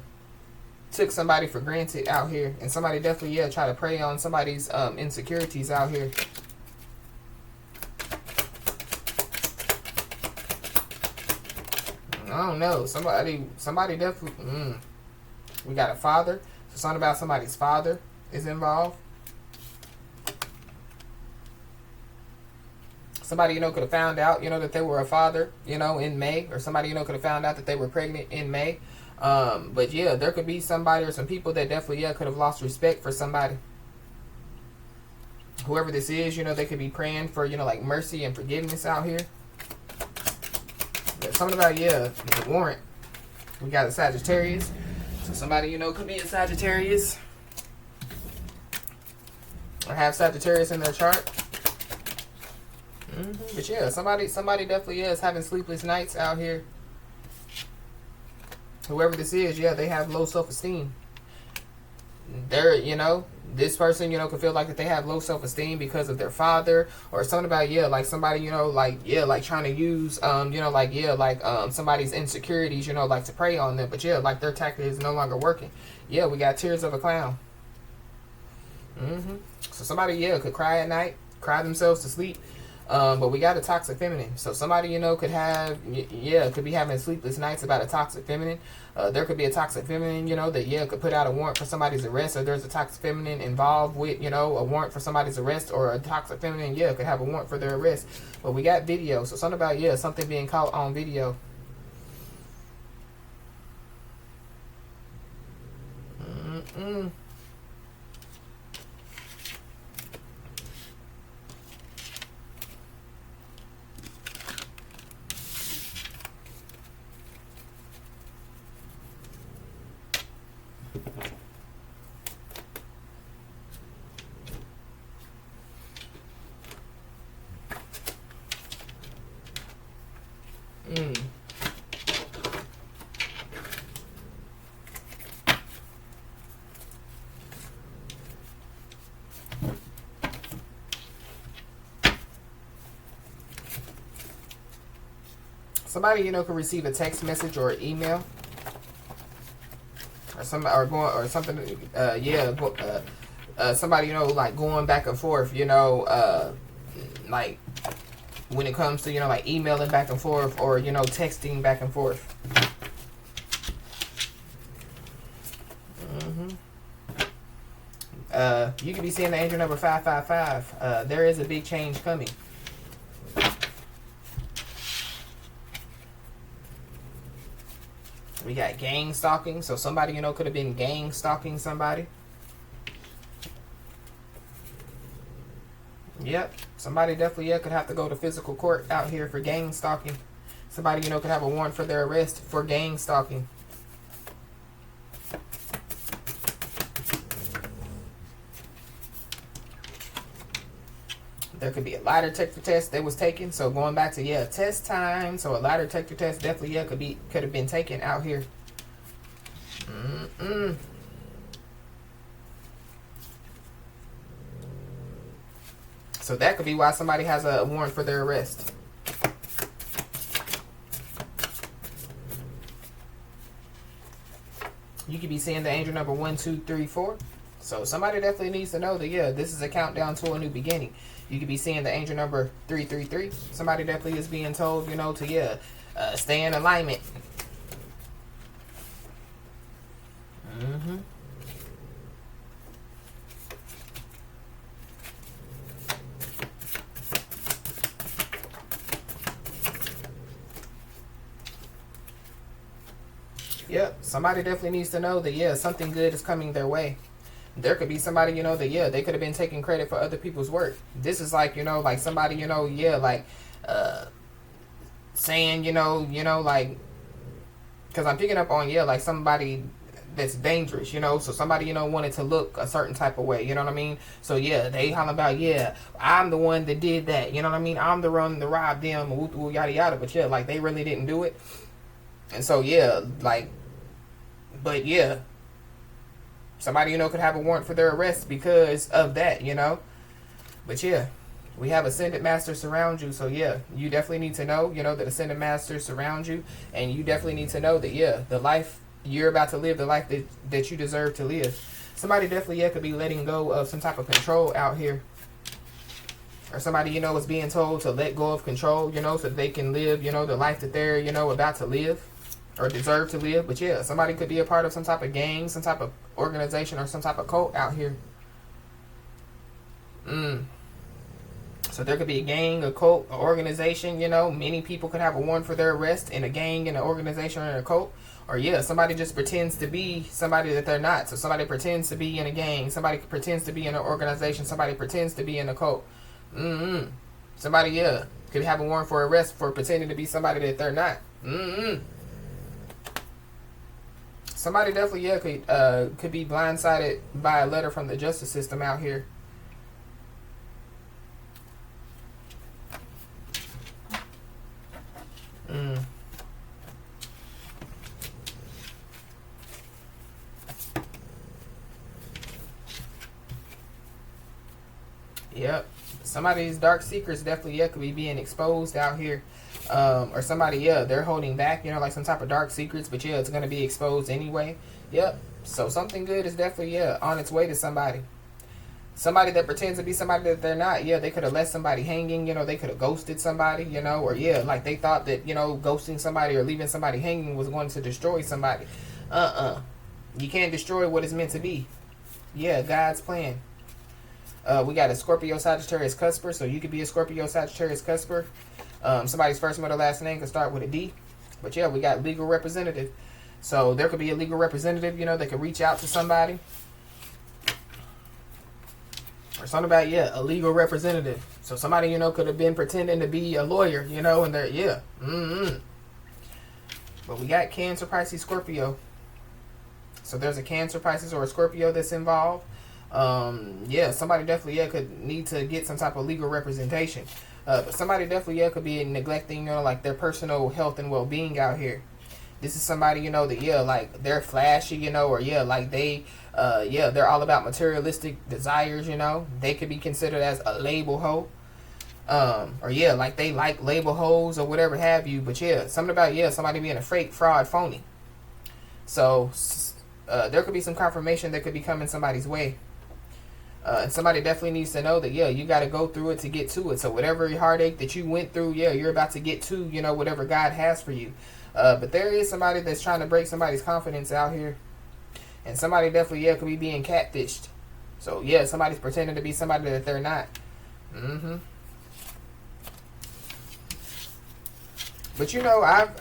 took somebody for granted out here. And somebody definitely, yeah, try to prey on somebody's insecurities out here. I don't know. Somebody definitely... We got a father. So something about somebody's father is involved. Somebody, you know, could have found out, you know, that they were a father, you know, in May. Or somebody, you know, could have found out that they were pregnant in May. But, yeah, there could be somebody or some people that definitely, yeah, could have lost respect for somebody. Whoever this is, you know, they could be praying for, you know, like mercy and forgiveness out here. There's something about, yeah, the warrant. We got a Sagittarius. So somebody, you know, could be a Sagittarius. Or have Sagittarius in their chart. But yeah, somebody definitely is having sleepless nights out here. Whoever this is, yeah, they have low self-esteem. They're, you know, this person, you know, could feel like that they have low self-esteem because of their father, or something about, yeah, like somebody, you know, like, yeah, like trying to use, you know, like, yeah, like, somebody's insecurities, you know, like to prey on them. But yeah, like their tactic is no longer working. Yeah, we got tears of a clown. So somebody, yeah, could cry at night, cry themselves to sleep. But we got a toxic feminine. So somebody, you know, could have, yeah, could be having sleepless nights about a toxic feminine. There could be a toxic feminine, you know, that, yeah, could put out a warrant for somebody's arrest. Or there's a toxic feminine involved with, you know, a warrant for somebody's arrest. Or a toxic feminine, yeah, could have a warrant for their arrest. But we got video. So something about, yeah, something being caught on video. Somebody, you know, could receive a text message or an email, or something. Somebody, you know, like going back and forth. You know, like when it comes to, you know, like emailing back and forth, or, you know, texting back and forth. You could be seeing the angel number 555. There is a big change coming. We got gang stalking. So somebody, you know, could have been gang stalking somebody. Yep. Somebody definitely, yeah, could have to go to physical court out here for gang stalking. Somebody, you know, could have a warrant for their arrest for gang stalking. There could be a lie detector test that was taken. So going back to, yeah, test time. So a lie detector test definitely, yeah, could have been taken out here. So that could be why somebody has a warrant for their arrest. You could be seeing the angel number 1, 2, 3, 4. So somebody definitely needs to know that, yeah, this is a countdown to a new beginning. You could be seeing the angel number 333. Somebody definitely is being told, you know, to, yeah, stay in alignment. Yep, somebody definitely needs to know that, yeah, something good is coming their way. There could be somebody, you know, that, yeah, they could have been taking credit for other people's work. This is like, you know, like somebody, you know, yeah, like saying, you know, like Because I'm picking up on, yeah, like somebody that's dangerous, you know. So somebody, you know, wanted to look a certain type of way, you know what I mean? So yeah, they hollering about, yeah, I'm the one that did that, you know what I mean? I'm the one that robbed them, yada yada. But yeah, like they really didn't do it. And so yeah, like, but yeah, somebody, you know, could have a warrant for their arrest because of that, you know. But yeah, we have Ascended Masters surround you. So yeah, you definitely need to know, you know, that Ascended Masters surround you. And you definitely need to know that, yeah, the life you're about to live, the life that you deserve to live. Somebody definitely, yeah, could be letting go of some type of control out here. Or somebody, you know, is being told to let go of control, you know, so that they can live, you know, the life that they're, you know, about to live. Or deserve to live. But yeah, somebody could be a part of some type of gang, some type of organization, or some type of cult out here. So there could be a gang, a cult, an organization, you know. Many people could have a warrant for their arrest in a gang, in an organization, or in a cult. Or yeah, somebody just pretends to be somebody that they're not. So somebody pretends to be in a gang. Somebody pretends to be in an organization. Somebody pretends to be in a cult. Somebody, yeah, could have a warrant for arrest for pretending to be somebody that they're not. Somebody definitely, yeah, could be blindsided by a letter from the justice system out here. Yep. Somebody's dark secrets definitely, yeah, could be being exposed out here. Or somebody, yeah, they're holding back, you know, like some type of dark secrets, but yeah, it's going to be exposed anyway. Yep. So something good is definitely, yeah, on its way to somebody. Somebody that pretends to be somebody that they're not, yeah, they could have left somebody hanging, you know, they could have ghosted somebody, you know, or yeah, like they thought that, you know, ghosting somebody or leaving somebody hanging was going to destroy somebody. You can't destroy what is meant to be. Yeah, God's plan. We got a Scorpio Sagittarius Cusper, so you could be a Scorpio Sagittarius Cusper. Somebody's first, middle, last name could start with a D. But yeah, we got legal representative. So there could be a legal representative, you know, that could reach out to somebody. Or something about, yeah, a legal representative. So somebody, you know, could have been pretending to be a lawyer, you know, and they're, yeah. But we got Cancer, Pisces, Scorpio. So there's a Cancer, Pisces, or a Scorpio that's involved. Yeah, somebody definitely, yeah, could need to get some type of legal representation. But somebody definitely, yeah, could be neglecting, you know, like their personal health and well-being out here. This is somebody, you know, that, yeah, like they're flashy, you know, or yeah, like they, yeah, they're all about materialistic desires, you know. They could be considered as a label hoe. Or yeah, like they like label hoes or whatever have you. But yeah, something about, yeah, somebody being a fake, fraud, phony. So there could be some confirmation that could be coming somebody's way. And somebody definitely needs to know that, yeah, you got to go through it to get to it. So whatever heartache that you went through, yeah, you're about to get to, you know, whatever God has for you. But there is somebody that's trying to break somebody's confidence out here. And somebody definitely, yeah, could be being catfished. So, yeah, somebody's pretending to be somebody that they're not. But, you know, I've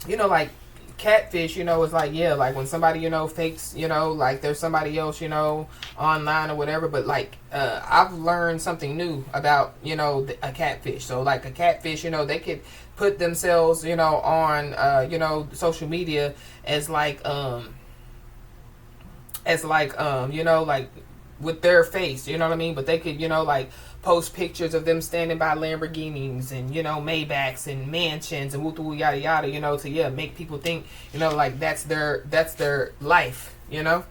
you know, like, catfish, you know, is like, yeah, like when somebody, you know, fakes, you know, like there's somebody else, you know, online or whatever. But like I've learned something new about, you know, a catfish. So like a catfish, you know, they could put themselves, you know, on you know, social media as like you know, like with their face, you know what I mean? But they could, you know, like post pictures of them standing by Lamborghinis and, you know, Maybachs and mansions and woo yada yada, you know, to, yeah, make people think, you know, like that's their life, you know.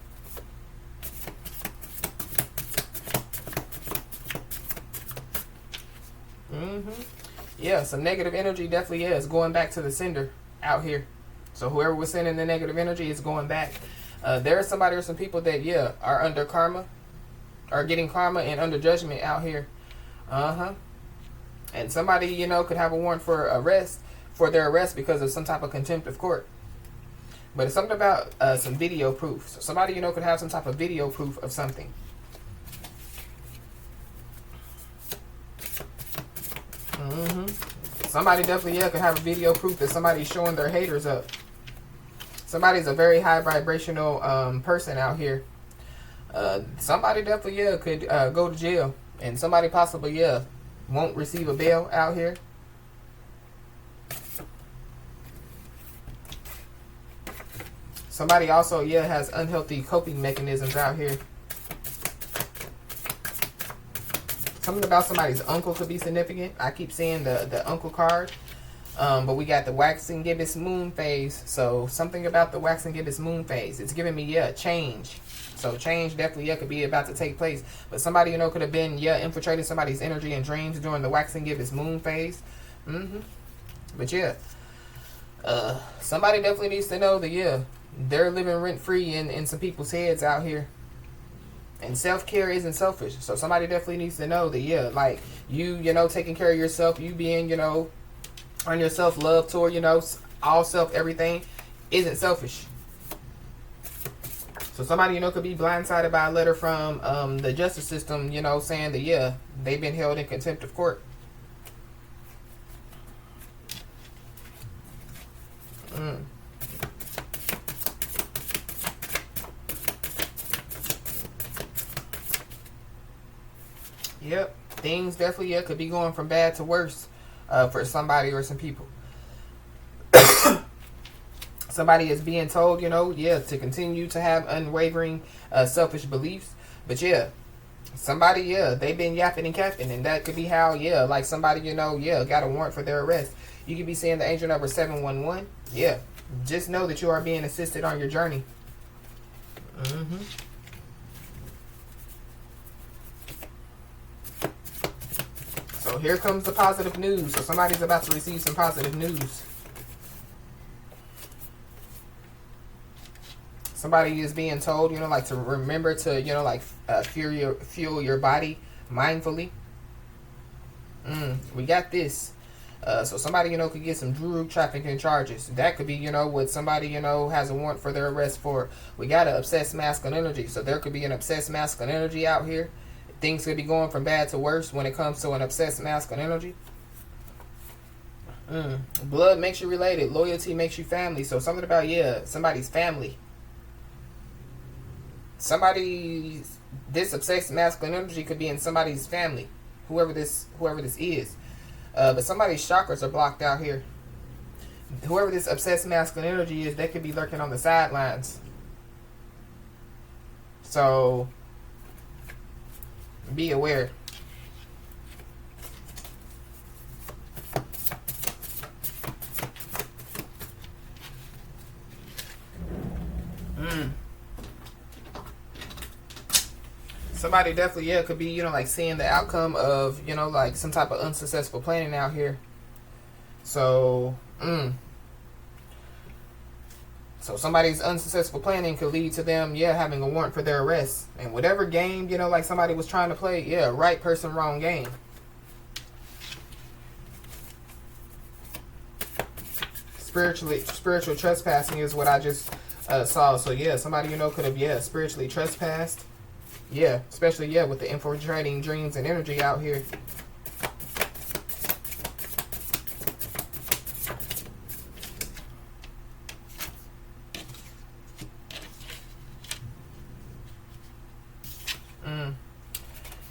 Yeah, some negative energy definitely is going back to the sender out here. So whoever was sending the negative energy is going back. There is somebody or some people that, yeah, are under karma, are getting karma and under judgment out here. And somebody, you know, could have a warrant for their arrest because of some type of contempt of court. But it's something about some video proof. So somebody, you know, could have some type of video proof of something. Somebody definitely, yeah, could have a video proof that somebody's showing their haters up. Somebody's a very high vibrational person out here. Somebody definitely, yeah, could go to jail. And somebody possibly, yeah, won't receive a bail out here. Somebody also, yeah, has unhealthy coping mechanisms out here. Something about somebody's uncle could be significant. I keep seeing the uncle card. But we got the waxing gibbous moon phase. So something about the waxing gibbous moon phase. It's giving me, yeah, change. So change definitely, yeah, could be about to take place. But somebody, you know, could have been, yeah, infiltrating somebody's energy and dreams during the waxing gibbous moon phase. But yeah, somebody definitely needs to know that, yeah, they're living rent-free in some people's heads out here. And self-care isn't selfish. So somebody definitely needs to know that, yeah, like, you know, taking care of yourself, you being, you know, on your self-love tour, you know, all self, everything, isn't selfish. So somebody, you know, could be blindsided by a letter from the justice system, you know, saying that, yeah, they've been held in contempt of court. Yep, things definitely, yeah, could be going from bad to worse for somebody or some people. Somebody is being told, you know, yeah, to continue to have unwavering selfish beliefs. But yeah, somebody, yeah, they've been yapping and capping, and that could be how, yeah, like somebody, you know, yeah, got a warrant for their arrest. You could be seeing the angel number 711. Yeah, just know that you are being assisted on your journey. So here comes the positive news. So somebody's about to receive some positive news. Somebody is being told, you know, like to remember to, you know, like fuel your body mindfully. We got this. So somebody, you know, could get some drug trafficking charges. That could be, you know, what somebody, you know, has a warrant for their arrest for. We got an obsessed masculine energy. So there could be an obsessed masculine energy out here. Things could be going from bad to worse when it comes to an obsessed masculine energy. Blood makes you related. Loyalty makes you family. So something about, yeah, somebody's family. This obsessed masculine energy could be in somebody's family, whoever this is. But somebody's chakras are blocked out here. Whoever this obsessed masculine energy is, they could be lurking on the sidelines. So be aware. Somebody definitely, yeah, could be, you know, like seeing the outcome of, you know, like some type of unsuccessful planning out here. So, so somebody's unsuccessful planning could lead to them, yeah, having a warrant for their arrest. And whatever game, you know, like somebody was trying to play, yeah, right person, wrong game. Spiritual trespassing is what I just saw. So, yeah, somebody, you know, could have, yeah, spiritually trespassed. Yeah, especially, yeah, with the infiltrating dreams and energy out here.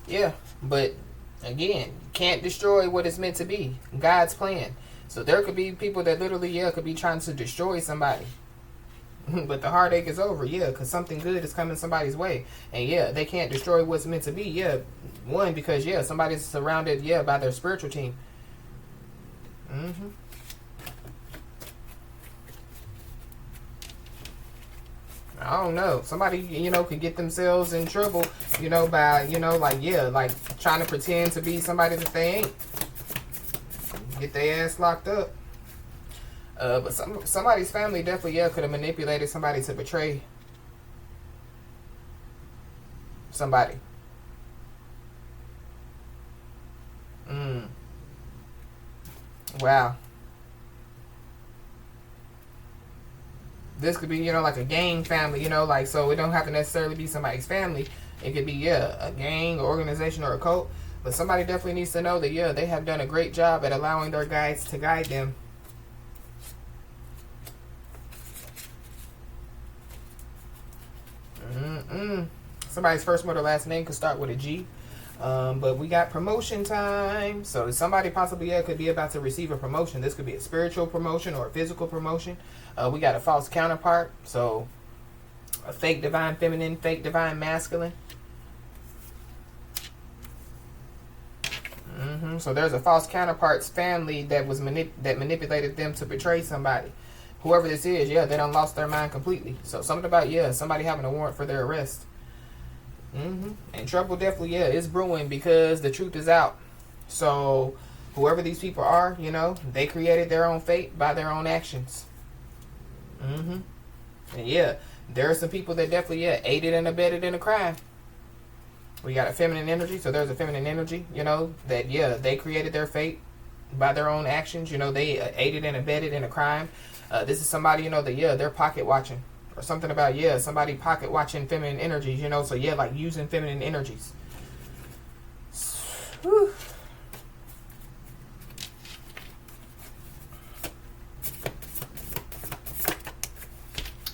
Yeah, but again, can't destroy what it's meant to be. God's plan. So there could be people that literally, yeah, could be trying to destroy somebody. But the heartache is over, yeah, because something good is coming somebody's way. And yeah, they can't destroy what's meant to be, yeah. One, because, yeah, somebody's surrounded, yeah, by their spiritual team. I don't know. Somebody, you know, could get themselves in trouble, you know, by, you know, like, yeah, like trying to pretend to be somebody that they ain't. Get their ass locked up. But somebody's family definitely, yeah, could have manipulated somebody to betray somebody. Wow. This could be, you know, like a gang family, you know, like, so it don't have to necessarily be somebody's family. It could be, yeah, a gang, or organization, or a cult. But somebody definitely needs to know that, yeah, they have done a great job at allowing their guides to guide them. Somebody's first, middle, last name could start with a G. But we got promotion time. So somebody possibly, yeah, could be about to receive a promotion. This could be a spiritual promotion or a physical promotion. We got a false counterpart. So A fake divine feminine, fake divine masculine. So there's a false counterpart's family that was that manipulated them to betray somebody. Whoever this is, yeah, they done lost their mind completely. So something about, yeah, somebody having a warrant for their arrest. And trouble definitely, yeah, is brewing because the truth is out. So whoever these people are, you know, they created their own fate by their own actions. And yeah, there are some people that definitely, yeah, aided and abetted in a crime. We got a feminine energy, so there's a feminine energy, you know, that, yeah, they created their fate by their own actions. You know, they aided and abetted in a crime. This is somebody, you know, that, yeah, they're pocket watching. Or something about, yeah, somebody pocket watching feminine energies, you know, so, yeah, like using feminine energies. Whew.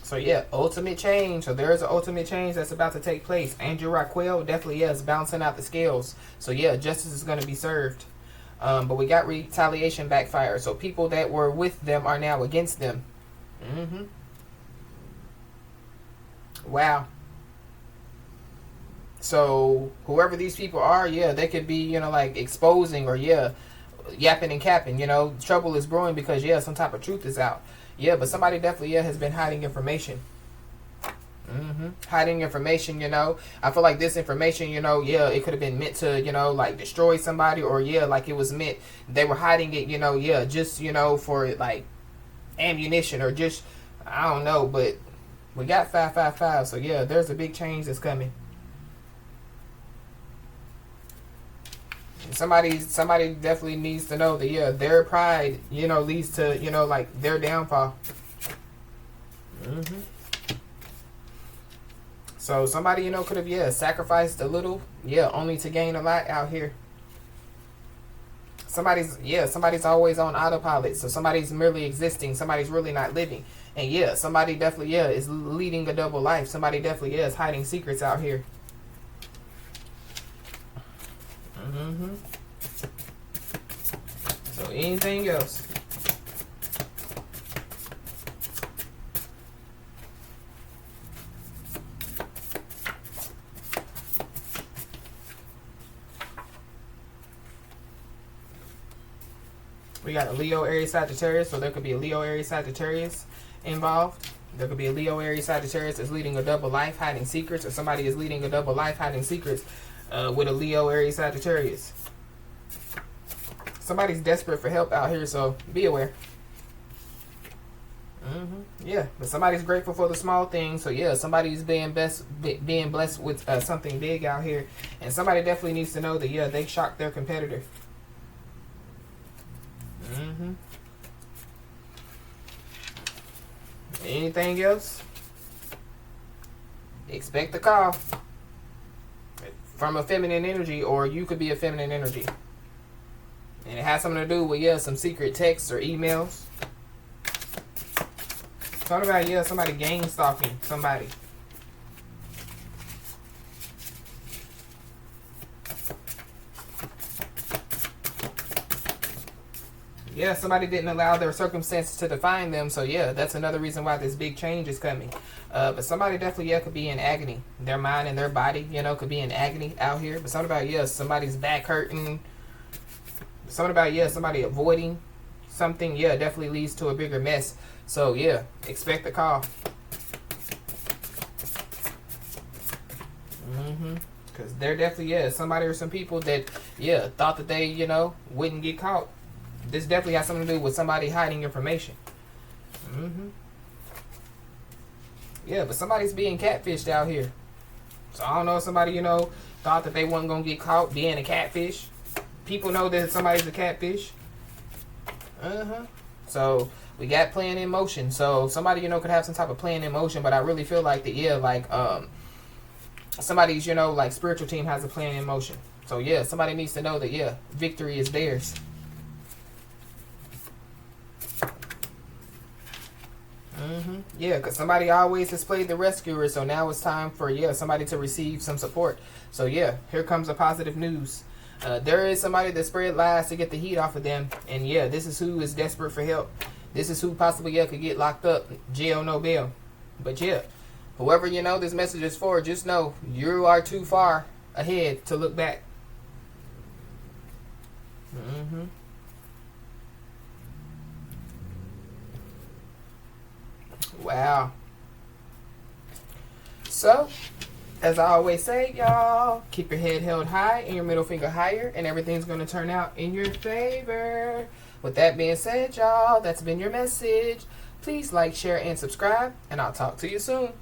So yeah, ultimate change. So there is an ultimate change that's about to take place. Angel Raquel definitely, yes, balancing out the scales. So yeah, justice is going to be served. But we got retaliation backfire. So people that were with them are now against them. Wow. So whoever these people are, yeah, they could be, you know, like exposing or, yeah, yapping and capping. You know, trouble is brewing because, yeah, some type of truth is out. Yeah, but somebody definitely, yeah, has been hiding information. Hiding information, you know. I feel like this information, you know, yeah, it could have been meant to, you know, like destroy somebody, or, yeah, like it was meant, they were hiding it, you know, yeah, just, you know, for like ammunition or just, I don't know, but we got 555, so yeah, there's a big change that's coming. Somebody definitely needs to know that, yeah, their pride, you know, leads to, you know, like their downfall. So somebody, you know, could have, yeah, sacrificed a little, yeah, only to gain a lot out here. Somebody's always on autopilot. So somebody's merely existing. Somebody's really not living. And yeah, somebody definitely, yeah, is leading a double life. Somebody definitely, yeah, is hiding secrets out here. So anything else? We got a Leo, Aries, Sagittarius, so there could be a Leo, Aries, Sagittarius involved. There could be a Leo, Aries, Sagittarius that's leading a double life, hiding secrets, or somebody is leading a double life, hiding secrets with a Leo, Aries, Sagittarius. Somebody's desperate for help out here, so be aware. Yeah, but somebody's grateful for the small things, so yeah, somebody's being blessed with something big out here, and somebody definitely needs to know that, yeah, they shocked their competitor. Anything else? Expect the call from a feminine energy, or you could be a feminine energy. And it has something to do with, yeah, some secret texts or emails. Talking about, yeah, somebody gang stalking somebody. Yeah, somebody didn't allow their circumstances to define them. So, yeah, that's another reason why this big change is coming. But somebody definitely, yeah, could be in agony. Their mind and their body, you know, could be in agony out here. But something about, yeah, somebody's back hurting. Something about, yeah, somebody avoiding something, yeah, definitely leads to a bigger mess. So, yeah, expect the call. Because there definitely, yeah, somebody or some people that, yeah, thought that they, you know, wouldn't get caught. This definitely has something to do with somebody hiding information. Yeah, but somebody's being catfished out here. So I don't know if somebody, you know, thought that they wasn't going to get caught being a catfish. People know that somebody's a catfish. So we got plan in motion. So somebody, you know, could have some type of plan in motion, but I really feel like that, yeah, like somebody's, you know, like spiritual team has a plan in motion. So yeah, somebody needs to know that, yeah, victory is theirs. Yeah, because somebody always has played the rescuer, so now it's time for, yeah, somebody to receive some support. So yeah, here comes the positive news. There is somebody that spread lies to get the heat off of them, and yeah, this is who is desperate for help. This is who possibly, yeah, could get locked up, jail, no bail. But yeah, Whoever you know this message is for, just know you are too far ahead to look back. Wow. So, as I always say, y'all, keep your head held high and your middle finger higher, and everything's going to turn out in your favor. With that being said, y'all, that's been your message. Please like, share, and subscribe, and I'll talk to you soon.